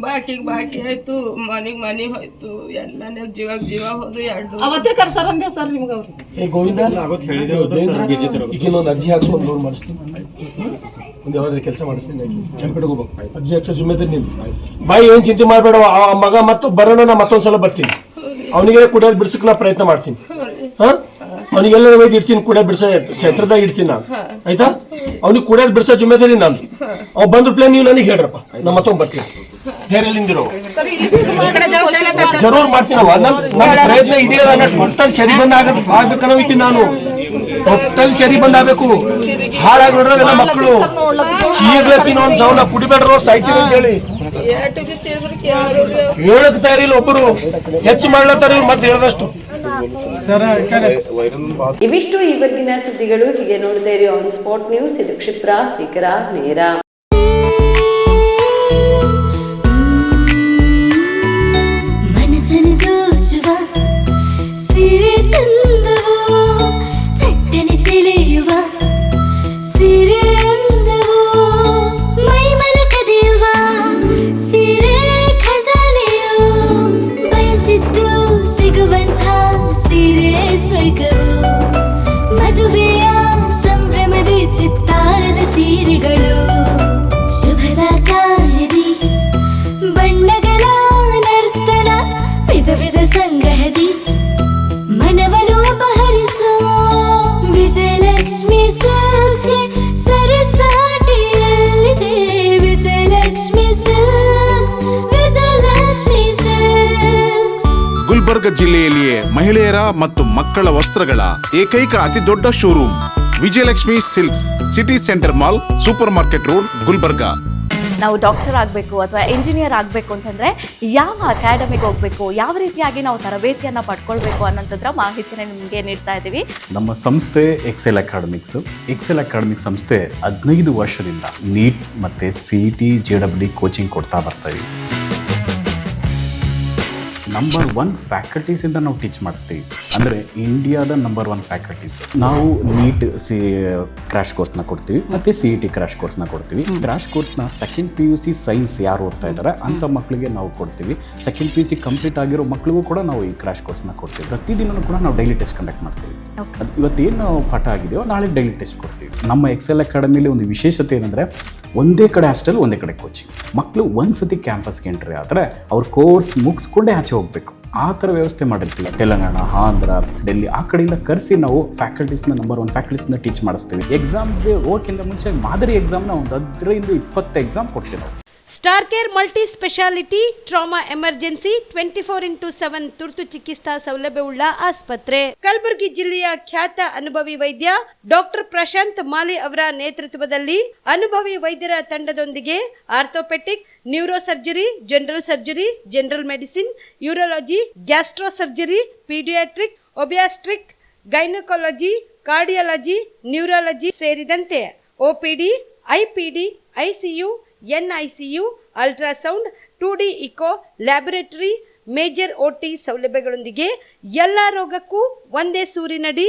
ಬಾಕಿಗೆ ಬಾಕಿ ಆಯ್ತು. ಮನಿಗ್ ಹೋಯ್ತು. ಎಲ್ಲ ಜೀವಾಗ ಜೀವ ಹೋದು. 2 ಅವತ್ತೇ ಕರ್ಸಾರ ಅಂದೇವ್ ಸರ್ ನಿಮ್ಗೆ ಅವ್ರು. ಈಗಿನೊಂದು ಅರ್ಜಿ ಹಾಕ್ಸಿ ಒಂದು ಲೋನ್ ಮಾಡಿಸ್ತೀನಿ. ಒಂದು ಯಾವ್ದಾದ್ರು ಕೆಲಸ ಮಾಡಿಸ್ತೀನಿ. ಚಂಪಿಡ್ಕೋಬೇಕು. ಅರ್ಜಿ ಹಾಕ್ಸೋ ಜುಮ್ಮೆದಾರಿ ನಿಂದು. ಬಾಯಿ ಏನ್ ಚಿಂತೆ ಮಾಡ್ಬೇಡ. ಆ ಮಗ ಮತ್ತು ಬರೋಣ. ನಾ ಮತ್ತೊಂದ್ಸಲ ಬರ್ತೀನಿ. ಅವನಿಗೆ ಕುಡಿಯೋದು ಬಿಡ್ಸಕ್ ನಾ ಪ್ರಯತ್ನ ಮಾಡ್ತೀನಿ. ಅವನಿಗೆಲ್ಲ ಒಯ್ದು ಇಡ್ತೀನಿ. ಕುಡಿಯೋದು ಬಿಡ್ಸ ಕ್ಷೇತ್ರದಾಗ ಇಡ್ತೀನಿ ನಾನು. ಆಯ್ತಾ? ಅವ್ನಿಗೆ ಕುಡಿಯೋದು ಬಿಡ್ಸೋ ಜುಮ್ಮೆದಾರಿ ನಂದು. ಅವ್ ಬಂದ್ರು ಪ್ಲೇನ್ ನೀವು ನನಗೆ ಹೇಳ್ರಪ್ಪ. ನಾ ಮತ್ತೊಂದು ಬರ್ತೀನಿ. ಧೈರ್ಯದಿಂದಿರೋ ಜರೂರ್ ಮಾಡ್ತೀನವ. ನನ್ನ ಪ್ರಯತ್ನ ಇದೆ. ಟೋಟಲ್ ಸರಿ ಬಂದ್ ಆಗ್ಬೇಕನ್ನೋಯ್ತೀನಿ ನಾನು. ಟೋಟಲ್ ಸರಿ ಬಂದ್ ಆಗ್ಬೇಕು. ಹಾಳಾಗಿ ನೋಡ್ರ ಮಕ್ಕಳು ಚೀಗ್ಲತ್ತೀನಿ. ಒಂದ್ ಸೌಂಡ್ ಕುಡಿಬೇಡ್ರೋ ಸಾಯ್ತೀನಿ ಅಂತ ಹೇಳಿ ಹೇಳಕ್ ತಯಾರಿಲ್ಲ. ಒಬ್ಬರು ಹೆಚ್ಚು ಮಾಡ್ಲತ್ತಾರ. ಮತ್ತೆ ಹೇಳ್ದಷ್ಟು. ಇವಿಷ್ಟು ಈವರೆಗಿನ ಸುದ್ದಿಗಳು. ಹೀಗೆ ನೋಡ್ತಾ ಇರಿ ಆನ್ ಸ್ಪಾಟ್ ನ್ಯೂಸ್. ಇದು ಕ್ಷಿಪ್ರ, ನಿಖರ, ನೇರ. ಮನಸ್ಸನ್ನು ದೋಚುವ ಸಿರೆ ಚಂದವೋ, ಚಟ್ಟನೆ ಸೆಳೆಯುವ ಸಿರೆ ಅಂದವೋ, ಮೈಮನ ಕದಿಯುವ ಸಿರೆ ಖಜಾನೆಯೋ, ಬಯಸಿದ್ದು ಸಿಗುವಂಥ ಸಿರೆ ಸ್ವರ್ಗವೋ, ಮದುವೆಯ ಸಂಭ್ರಮದ ಚಿತ್ತಾರದ ಸೀರೆಗಳು, ಶುಭದ ಕಾರ್ಯದಿ ಬಣ್ಣಗಳ ನರ್ತನ, ವಿಧ ವಿಧ ಸಂಗ್ರಹದಿ ಮನವನ್ನು ಅಪಹರಿಸೋ ವಿಜಯಲಕ್ಷ್ಮಿ ಸಿಲ್ಕ್ಸ್ ಸರಸಾಟಿಯಲ್ಲಿದೆ. Vijayalakshmi silks, Vijayalakshmi silks. ಗುಲ್ಬರ್ಗ ಜಿಲ್ಲೆಯಲ್ಲಿಯೇ ಮಹಿಳೆಯರ ಮತ್ತು ಮಕ್ಕಳ ವಸ್ತ್ರಗಳ ಏಕೈಕ ಅತಿ ದೊಡ್ಡ showroom Vijayalakshmi silks, city centre mall, super market road, Gulbarga. ನಾವು ಡಾಕ್ಟರ್ ಆಗಬೇಕು ಅಥವಾ ಇಂಜಿನಿಯರ್ ಆಗಬೇಕು ಅಂತಂದರೆ ಯಾವ ಅಕಾಡೆಮಿಗೆ ಹೋಗಬೇಕು, ಯಾವ ರೀತಿಯಾಗಿ ನಾವು ತರಬೇತಿಯನ್ನು ಪಡ್ಕೊಳ್ಬೇಕು ಅನ್ನೋಂಥದ್ರ ಮಾಹಿತಿನ ನಿಮಗೆ ನೀಡ್ತಾ ಇದ್ದೀವಿ. ನಮ್ಮ ಸಂಸ್ಥೆ ಎಕ್ಸೆಲ್ ಅಕಾಡೆಮಿಕ್ಸು. ಎಕ್ಸೆಲ್ ಅಕಾಡೆಮಿಕ್ ಸಂಸ್ಥೆ 15 ವರ್ಷದಿಂದ ನೀಟ್ ಮತ್ತು CET JEE ಕೋಚಿಂಗ್ ಕೊಡ್ತಾ ಬರ್ತಾ ಇದ್ದೀವಿ. ನಂಬರ್ 1 ಫ್ಯಾಕಲ್ಟೀಸಿಂದ ನಾವು ಟೀಚ್ ಮಾಡಿಸ್ತೀವಿ. ಅಂದರೆ ಇಂಡಿಯಾದ ನಂಬರ್ 1 ಫ್ಯಾಕಲ್ಟೀಸ್. ನಾವು ನೀಟ್ ಕ್ರ್ಯಾಶ್ ಕೋರ್ಸ್ನ ಕೊಡ್ತೀವಿ ಮತ್ತು CET ಕ್ರ್ಯಾಶ್ ಕೋರ್ಸ್ನ ಕೊಡ್ತೀವಿ. ಕ್ರ್ಯಾಶ್ ಕೋರ್ಸ್ನ ಸೆಕೆಂಡ್ PUC ಸೈನ್ಸ್ ಯಾರು ಓದ್ತಾ ಇದ್ದಾರೆ ಅಂಥ ಮಕ್ಕಳಿಗೆ ನಾವು ಕೊಡ್ತೀವಿ. ಸೆಕೆಂಡ್ PUC ಕಂಪ್ಲೀಟ್ ಆಗಿರೋ ಮಕ್ಕಳಿಗೂ ಕೂಡ ನಾವು ಈ ಕ್ರ್ಯಾಶ್ ಕೋರ್ಸ್ನ ಕೊಡ್ತೀವಿ. ಪ್ರತಿದಿನವೂ ಕೂಡ ನಾವು ಡೈಲಿ ಟೆಸ್ಟ್ ಕಂಡಕ್ಟ್ ಮಾಡ್ತೀವಿ. ಅದು ಇವತ್ತೇನು ಪಾಠ ಆಗಿದೆಯೋ ನಾಳೆ ಡೈಲಿ ಟೆಸ್ಟ್ ಕೊಡ್ತೀವಿ. ನಮ್ಮ ಎಕ್ಸೆಲ್ ಅಕಾಡೆಮಿಲಿ ಒಂದು ವಿಶೇಷತೆ ಏನಂದರೆ ಒಂದೇ ಕಡೆ ಹಾಸ್ಟೆಲ್, ಒಂದೇ ಕಡೆ ಕೋಚಿಂಗ್. ಮಕ್ಕಳು ಒಂದು ಸತಿ ಕ್ಯಾಂಪಸ್ಗೆ ಎಂಟ್ರಿ ಆದರೆ ಅವ್ರ ಕೋರ್ಸ್ ಮುಗಿಸ್ಕೊಂಡೇ ಆಚೆ ಹೋಗಬೇಕು. ಆ ಥರ ವ್ಯವಸ್ಥೆ ಮಾಡಿರ್ತೀವಿ. ತೆಲಂಗಾಣ, ಆಂಧ್ರ, ಡೆಲ್ಲಿ ಆ ಕಡೆಯಿಂದ ಕರೆಸಿ ನಾವು ಫ್ಯಾಕಲ್ಟೀಸ್ನ ನಂಬರ್ 1 ಫ್ಯಾಕಲ್ಟೀಸ್ನ ಟೀಚ್ ಮಾಡಿಸ್ತೀವಿ. ಎಕ್ಸಾಮ್ಗೆ ಹೋಗೋಕ್ಕಿಂತ ಮುಂಚೆ ಮಾದರಿ ಎಕ್ಸಾಮ್ನ ಒಂದು 10ರಿಂದ 20 ಎಕ್ಸಾಮ್ ಕೊಡ್ತೀವಿ ನಾವು. Star care multi speciality trauma emergency 24x7 ತುರ್ತು ಚಿಕಿತ್ಸಾ ಸೌಲಭ್ಯವುಳ್ಳ ಆಸ್ಪತ್ರೆ. ಕಲಬುರಗಿ ಜಿಲ್ಲೆಯ ಖ್ಯಾತ ಅನುಭವಿ ವೈದ್ಯ ಡಾಕ್ಟರ್ ಪ್ರಶಾಂತ್ ಮಾಲಿ ಅವರ ನೇತೃತ್ವದಲ್ಲಿ ಅನುಭವಿ ವೈದ್ಯರ ತಂಡದೊಂದಿಗೆ orthopaedic, neuro surgery, general surgery, general medicine, urology, gastro surgery, paediatric, obstetric, gynaecology, cardiology, neurology ಸೇರಿದಂತೆ OPD, IPD, ICU, NICU, ultrasound, 2D echo, laboratory, major OT ಸೌಲಭ್ಯಗಳೊಂದಿಗೆ ಎಲ್ಲ ರೋಗಕ್ಕೂ ಒಂದೇ ಸೂರಿನಡಿ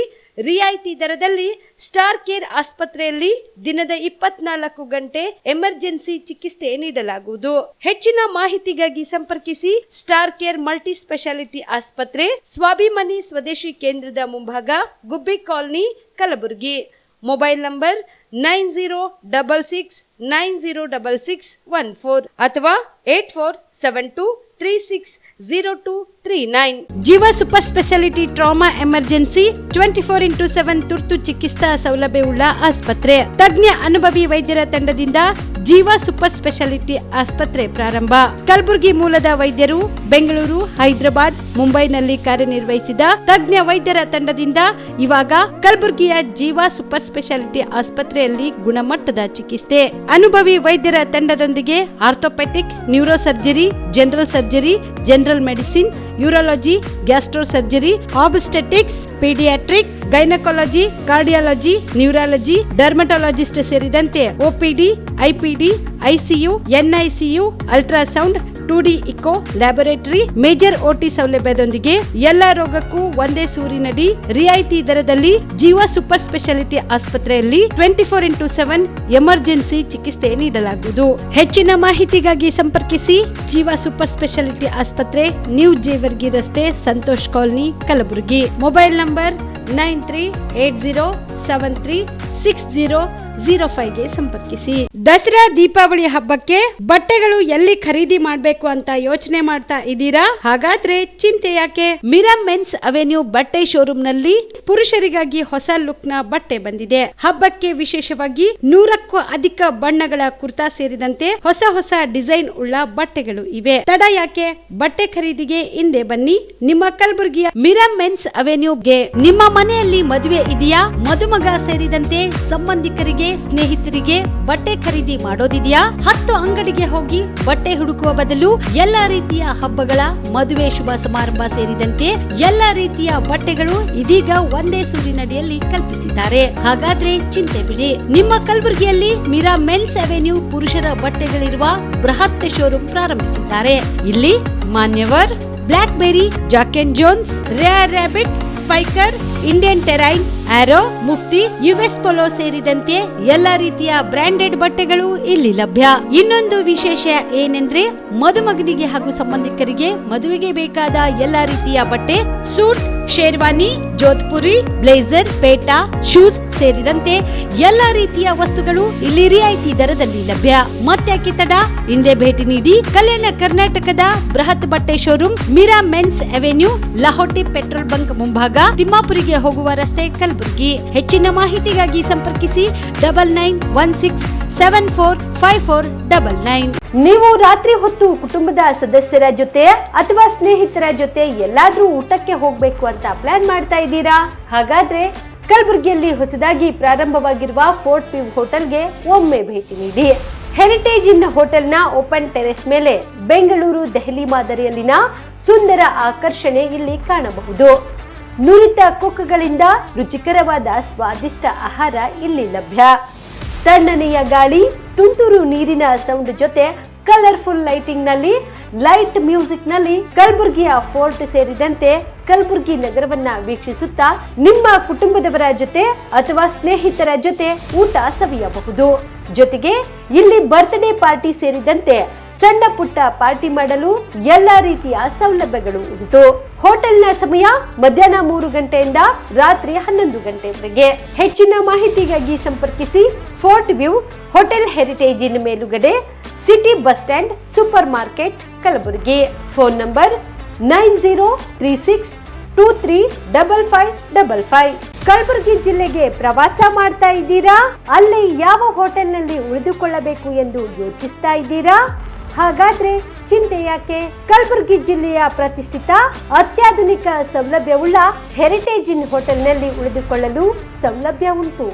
ರಿಯಾಯಿತಿ ದರದಲ್ಲಿ ಸ್ಟಾರ್ ಕೇರ್ ಆಸ್ಪತ್ರೆಯಲ್ಲಿ ದಿನದ 24 ಗಂಟೆ ಎಮರ್ಜೆನ್ಸಿ ಚಿಕಿತ್ಸೆ ನೀಡಲಾಗುವುದು. ಹೆಚ್ಚಿನ ಮಾಹಿತಿಗಾಗಿ ಸಂಪರ್ಕಿಸಿ ಸ್ಟಾರ್ ಕೇರ್ ಮಲ್ಟಿ ಸ್ಪೆಷಾಲಿಟಿ ಆಸ್ಪತ್ರೆ, ಸ್ವಾಭಿಮಾನಿ ಸ್ವದೇಶಿ ಕೇಂದ್ರದ ಮುಂಭಾಗ, ಗುಬ್ಬಿ ಕಾಲನಿ, ಕಲಬುರಗಿ. ಮೊಬೈಲ್ ನಂಬರ್ 9066906614 ಅಥವಾ 8472360239. ಜೀವ super speciality trauma emergency 24x7 ತುರ್ತು ಚಿಕಿತ್ಸಾ ಸೌಲಭ್ಯವುಳ್ಳ ಆಸ್ಪತ್ರೆ. ತಜ್ಞ ಅನುಭವಿ ವೈದ್ಯರ ತಂಡದಿಂದ ಜೀವ ಸೂಪರ್ ಸ್ಪೆಷಾಲಿಟಿ ಆಸ್ಪತ್ರೆ ಪ್ರಾರಂಭ. ಕಲಬುರಗಿ ಮೂಲದ ವೈದ್ಯರು ಬೆಂಗಳೂರು, ಹೈದರಾಬಾದ್, ಮುಂಬೈನಲ್ಲಿ ಕಾರ್ಯನಿರ್ವಹಿಸಿದ ತಜ್ಞ ವೈದ್ಯರ ತಂಡದಿಂದ ಇವಾಗ ಕಲಬುರಗಿಯ ಜೀವ ಸೂಪರ್ ಸ್ಪೆಷಾಲಿಟಿ ಆಸ್ಪತ್ರೆಯಲ್ಲಿ ಗುಣಮಟ್ಟದ ಚಿಕಿತ್ಸೆ. ಅನುಭವಿ ವೈದ್ಯರ ತಂಡದೊಂದಿಗೆ orthopaedic, neuro surgery, general surgery, general medicine, urology, gastro surgery, obstetrics, paediatric, gynaecology, cardiology, neurology, dermatologist ಸೇರಿದಂತೆ OPD, IPD, ICU, NICU, ultrasound, 2D echo, laboratory, major OT ಸೌಲಭ್ಯದೊಂದಿಗೆ ಎಲ್ಲ ರೋಗಕ್ಕೂ ಒಂದೇ ಸೂರಿನಡಿ ರಿಯಾಯಿತಿ ದರದಲ್ಲಿ ಜೀವ ಸೂಪರ್ ಸ್ಪೆಷಾಲಿಟಿ ಆಸ್ಪತ್ರೆಯಲ್ಲಿ 24x7 ಎಮರ್ಜೆನ್ಸಿ ಚಿಕಿತ್ಸೆ ನೀಡಲಾಗುವುದು. ಹೆಚ್ಚಿನ ಮಾಹಿತಿಗಾಗಿ ಸಂಪರ್ಕಿಸಿ ಜೀವ ಸೂಪರ್ ಸ್ಪೆಷಾಲಿಟಿ ಆಸ್ಪತ್ರೆ, ನ್ಯೂ ಜೇವರ್ಗಿ ರಸ್ತೆ, Santosh colony, Kalaburagi. Mobile number 9380736005ಗೆ ಸಂಪರ್ಕಿಸಿ. ದಸರಾ ದೀಪಾವಳಿ ಹಬ್ಬಕ್ಕೆ ಬಟ್ಟೆಗಳು ಎಲ್ಲಿ ಖರೀದಿ ಮಾಡಬೇಕು ಅಂತ ಯೋಚನೆ ಮಾಡ್ತಾ ಇದ್ದೀರಾ? ಹಾಗಾದ್ರೆ ಚಿಂತೆ ಯಾಕೆ? ಮಿರಾ ಮೆನ್ಸ್ ಅವೆನ್ಯೂ ಬಟ್ಟೆ ಶೋರೂಮ್ ನಲ್ಲಿ ಪುರುಷರಿಗಾಗಿ ಹೊಸ ಲುಕ್ ನ ಬಟ್ಟೆ ಬಂದಿದೆ. ಹಬ್ಬಕ್ಕೆ ವಿಶೇಷವಾಗಿ 100ಕ್ಕೂ ಅಧಿಕ ಬಣ್ಣಗಳ ಕುರ್ತಾ ಸೇರಿದಂತೆ ಹೊಸ ಹೊಸ ಡಿಸೈನ್ ಉಳ್ಳ ಬಟ್ಟೆಗಳು ಇವೆ. ತಡ ಯಾಕೆ? ಬಟ್ಟೆ ಖರೀದಿಗೆ ಹಿಂದೆ ಬನ್ನಿ ನಿಮ್ಮ ಕಲಬುರಗಿಯ ಮಿರಾ ಮೆನ್ಸ್ ಅವೆನ್ಯೂಗೆ. ನಿಮ್ಮ ಮನೆಯಲ್ಲಿ ಮದುವೆ ಇದೆಯಾ? ಮದುಮಗ ಸೇರಿದಂತೆ ಸಂಬಂಧಿಕರಿಗೆ, ಸ್ನೇಹಿತರಿಗೆ ಬಟ್ಟೆ ಖರೀದಿ ಮಾಡೋದಿದೆಯಾ? 10 ಅಂಗಡಿಗೆ ಹೋಗಿ ಬಟ್ಟೆ ಹುಡುಕುವ ಬದಲು ಎಲ್ಲಾ ರೀತಿಯ ಹಬ್ಬಗಳ, ಮದುವೆ, ಶುಭ ಸಮಾರಂಭ ಸೇರಿದಂತೆ ಎಲ್ಲಾ ರೀತಿಯ ಬಟ್ಟೆಗಳು ಇದೀಗ ಒಂದೇ ಸೂರಿನಡಿಯಲ್ಲಿ ಕಲ್ಪಿಸಿದ್ದಾರೆ. ಹಾಗಾದ್ರೆ ಚಿಂತೆ ಬಿಡಿ. ನಿಮ್ಮ ಕಲಬುರಗಿಯಲ್ಲಿ ಮಿರಾ ಮೆನ್ಸ್ ಅವೆನ್ಯೂ ಪುರುಷರ ಬಟ್ಟೆಗಳಿರುವ ಬೃಹತ್ ಶೋರೂಮ್ ಪ್ರಾರಂಭಿಸಿದ್ದಾರೆ. ಇಲ್ಲಿ Manyavar, Black Berry, Jack and Jones, Rare Rabbit, Spykar, Indian Terrain, Arrow, Mufti, US Polo ಸೇರಿದಂತೆ ಎಲ್ಲಾ ರೀತಿಯ ಬ್ರಾಂಡೆಡ್ ಬಟ್ಟೆಗಳು ಇಲ್ಲಿ ಲಭ್ಯ. ಇನ್ನೊಂದು ವಿಶೇಷ ಏನೆಂದ್ರೆ ಮದುಮಗನಿಗೆ ಹಾಗೂ ಸಂಬಂಧಿಕರಿಗೆ ಮದುವೆಗೆ ಬೇಕಾದ ಎಲ್ಲಾ ರೀತಿಯ ಬಟ್ಟೆ, ಸೂಟ್, ಶೇರ್ವಾನಿ, ಜೋಧ್ಪುರಿ, ಬ್ಲೇಸರ್, ಪೇಟಾ, ಶೂಸ್ ಸೇರಿದಂತೆ ಎಲ್ಲಾ ರೀತಿಯ ವಸ್ತುಗಳು ಇಲ್ಲಿ ರಿಯಾಯಿತಿ ದರದಲ್ಲಿ ಲಭ್ಯ. ಮತ್ತೆ ತಡ, ಹಿಂದೆ ಭೇಟಿ ನೀಡಿ ಕಲ್ಯಾಣ ಕರ್ನಾಟಕದ ಬೃಹತ್ ಬಟ್ಟೆ showroom Mira men's avenue, Lahoti petrol bunk ಮುಂಭಾಗ, ತಿಮ್ಮಾಪುರಿಗೆ ಹೋಗುವ ರಸ್ತೆ, ಕಲಬುರಗಿ. ಹೆಚ್ಚಿನ ಮಾಹಿತಿಗಾಗಿ ಸಂಪರ್ಕಿಸಿ 9916745499. ನೀವು ರಾತ್ರಿ ಹೊತ್ತು ಕುಟುಂಬದ ಸದಸ್ಯರ ಜೊತೆ ಅಥವಾ ಸ್ನೇಹಿತರ ಜೊತೆ ಎಲ್ಲಾದ್ರೂ ಊಟಕ್ಕೆ ಹೋಗ್ಬೇಕು ಅಂತ ಪ್ಲಾನ್ ಮಾಡ್ತಾ ಇದ್ದೀರಾ? ಹಾಗಾದ್ರೆ ಕಲಬುರಗಿಯಲ್ಲಿ ಹೊಸದಾಗಿ ಪ್ರಾರಂಭವಾಗಿರುವ ಫೋರ್ಟ್ ವ್ಯೂ ಹೋಟೆಲ್ಗೆ ಒಮ್ಮೆ ಭೇಟಿ ನೀಡಿ. ಹೆರಿಟೇಜ್ ಇನ್ ಹೋಟೆಲ್ನ ಓಪನ್ ಟೆರೆಸ್ ಮೇಲೆ ಬೆಂಗಳೂರು, ದೆಹಲಿ ಮಾದರಿಯಲ್ಲಿನ ಸುಂದರ ಆಕರ್ಷಣೆ ಇಲ್ಲಿ ಕಾಣಬಹುದು. ನುರಿತ ಕುಕ್ಗಳಿಂದ ರುಚಿಕರವಾದ ಸ್ವಾದಿಷ್ಟ ಆಹಾರ ಇಲ್ಲಿ ಲಭ್ಯ. ತಣ್ಣನೆಯ ಗಾಳಿ, ತುಂತುರು ನೀರಿನ ಸೌಂಡ್ ಜೊತೆ ಕಲರ್ಫುಲ್ ಲೈಟಿಂಗ್ ನಲ್ಲಿ ಲೈಟ್ ಮ್ಯೂಸಿಕ್ ನಲ್ಲಿ ಕಲಬುರಗಿಯ ಫೋರ್ಟ್ ಸೇರಿದಂತೆ ಕಲಬುರಗಿ ನಗರವನ್ನ ವೀಕ್ಷಿಸುತ್ತಾ ನಿಮ್ಮ ಕುಟುಂಬದವರ ಜೊತೆ ಅಥವಾ ಸ್ನೇಹಿತರ ಜೊತೆ ಊಟ ಸವಿಯಬಹುದು. ಜೊತೆಗೆ ಇಲ್ಲಿ ಬರ್ತ್ಡೇ ಪಾರ್ಟಿ ಸೇರಿದಂತೆ ಸಣ್ಣ ಪುಟ್ಟ ಪಾರ್ಟಿ ಮಾಡಲು ಎಲ್ಲಾ ರೀತಿಯ ಸೌಲಭ್ಯಗಳು ಉಂಟು. ಹೋಟೆಲ್ನ ಸಮಯ ಮಧ್ಯಾಹ್ನ 3 ಗಂಟೆಯಿಂದ ರಾತ್ರಿ 11 ಗಂಟೆವರೆಗೆ. ಹೆಚ್ಚಿನ ಮಾಹಿತಿಗಾಗಿ ಸಂಪರ್ಕಿಸಿ ಫೋರ್ಟ್ ವ್ಯೂ ಹೋಟೆಲ್ ಹೆರಿಟೇಜಿನ ಮೇಲುಗಡೆ, city bus stand, super market, Kalaburagi. Phone number 9036235555. Kalaburagi ಜಿಲ್ಲೆಗೆ ಪ್ರವಾಸ ಮಾಡ್ತಾ ಇದ್ದೀರಾ? ಅಲ್ಲಿ ಯಾವ ಹೋಟೆಲ್ನಲ್ಲಿ ಉಳಿದುಕೊಳ್ಳಬೇಕು ಎಂದು ಯೋಚಿಸ್ತಾ ಇದ್ದೀರಾ? ಹಾಗಾದ್ರೆ ಚಿಂತೆ ಯಾಕೆ? ಕಲಬುರಗಿ ಜಿಲ್ಲೆಯ ಪ್ರತಿಷ್ಠಿತ ಅತ್ಯಾಧುನಿಕ ಸೌಲಭ್ಯವುಳ್ಳ ಹೆರಿಟೇಜ್ ಇನ್ ಹೋಟೆಲ್ನಲ್ಲಿ ಉಳಿದುಕೊಳ್ಳಲು ಸೌಲಭ್ಯ ಉಂಟು.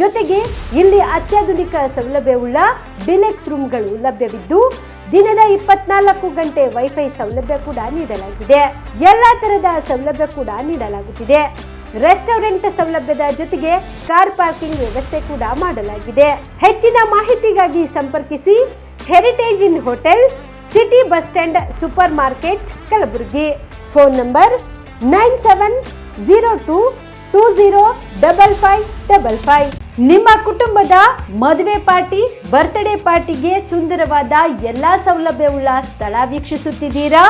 ಜೊತೆಗೆ ಇಲ್ಲಿ ಅತ್ಯಾಧುನಿಕ ಸೌಲಭ್ಯವುಳ್ಳ ಡಿಲೆಕ್ಸ್ ರೂಮ್ಗಳು ಲಭ್ಯವಿದ್ದು ದಿನದ 24 ಗಂಟೆ ವೈಫೈ ಸೌಲಭ್ಯ ಕೂಡ ನೀಡಲಾಗಿದೆ. ಎಲ್ಲಾ ತರದ ಸೌಲಭ್ಯ ಕೂಡ ನೀಡಲಾಗುತ್ತಿದೆ. ರೆಸ್ಟೋರೆಂಟ್ ಸೌಲಭ್ಯದ ಜೊತೆಗೆ ಕಾರ್ ಪಾರ್ಕಿಂಗ್ ವ್ಯವಸ್ಥೆ ಕೂಡ ಮಾಡಲಾಗಿದೆ. ಹೆಚ್ಚಿನ ಮಾಹಿತಿಗಾಗಿ ಸಂಪರ್ಕಿಸಿ heritage inn hotel, city bus stand, super market, Kalaburagi. Phone number 9702205555. ನಿಮ್ಮ ಕುಟುಂಬದ ಮದುವೆ ಪಾರ್ಟಿ, ಬರ್ತ್ಡೇ ಪಾರ್ಟಿಗೆ ಸುಂದರವಾದ ಎಲ್ಲಾ ಸೌಲಭ್ಯವುಳ್ಳ ಸ್ಥಳ ವೀಕ್ಷಿಸುತ್ತಿದ್ದೀರಾ?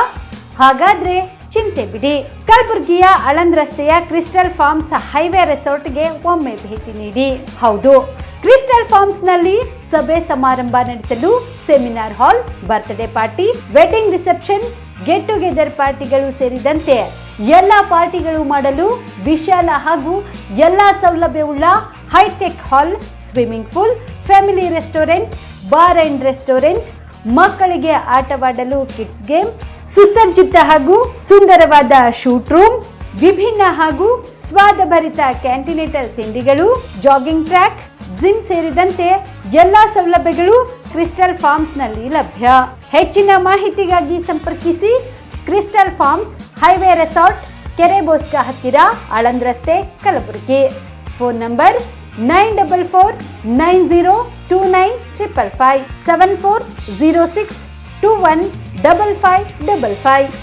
ಹಾಗಾದ್ರೆ ಚಿಂತೆ ಬಿಡಿ. ಕಲಬುರಗಿಯ ಆಳಂದ್ ರಸ್ತೆಯ ಕ್ರಿಸ್ಟಲ್ ಫಾರ್ಮ್ಸ್ ಹೈವೇ ರೆಸಾರ್ಟ್ಗೆ ಒಮ್ಮೆ ಭೇಟಿ ನೀಡಿ. ಹೌದು, ಕ್ರಿಸ್ಟಲ್ ಫಾರ್ಮ್ಸ್ ನಲ್ಲಿ ಸಭೆ ಸಮಾರಂಭ ನಡೆಸಲು seminar hall, birthday party, wedding reception, get together ಪಾರ್ಟಿಗಳು ಸೇರಿದಂತೆ ಎಲ್ಲಾ ಪಾರ್ಟಿಗಳು ಮಾಡಲು ವಿಶಾಲ ಹಾಗೂ ಎಲ್ಲಾ ಸೌಲಭ್ಯವುಳ್ಳ hi tech hall, swimming pool, family restaurant, bar and restaurant, ಮಕ್ಕಳಿಗೆ ಆಟವಾಡಲು ಕಿಡ್ಸ್ ಗೇಮ್, ಸುಸಜ್ಜಿತ ಹಾಗೂ ಸುಂದರವಾದ ಶೂಟ್ ರೂಮ್, ವಿಭಿನ್ನ ಹಾಗೂ ಸ್ವಾದಭರಿತ ಕ್ಯಾಂಟಿನೇಟರ್ ತಿಂಡಿಗಳು, ಜಾಗಿಂಗ್ ಟ್ರ್ಯಾಕ್, ಜಿಮ್ ಸೇರಿದಂತೆ ಎಲ್ಲಾ ಸೌಲಭ್ಯಗಳು ಕ್ರಿಸ್ಟಲ್ ಫಾರ್ಮ್ಸ್ ನಲ್ಲಿ ಲಭ್ಯ. ಹೆಚ್ಚಿನ ಮಾಹಿತಿಗಾಗಿ ಸಂಪರ್ಕಿಸಿ ಕ್ರಿಸ್ಟಲ್ ಫಾರ್ಮ್ಸ್ ಹೈವೇ ರೆಸಾರ್ಟ್, ಕೆರೆ ಬೋಸ್ಕ ಹತ್ತಿರ, ಆಳಂದ್ ರಸ್ತೆ, ಕಲಬುರಗಿ. Phone number 9490295555 7406215555.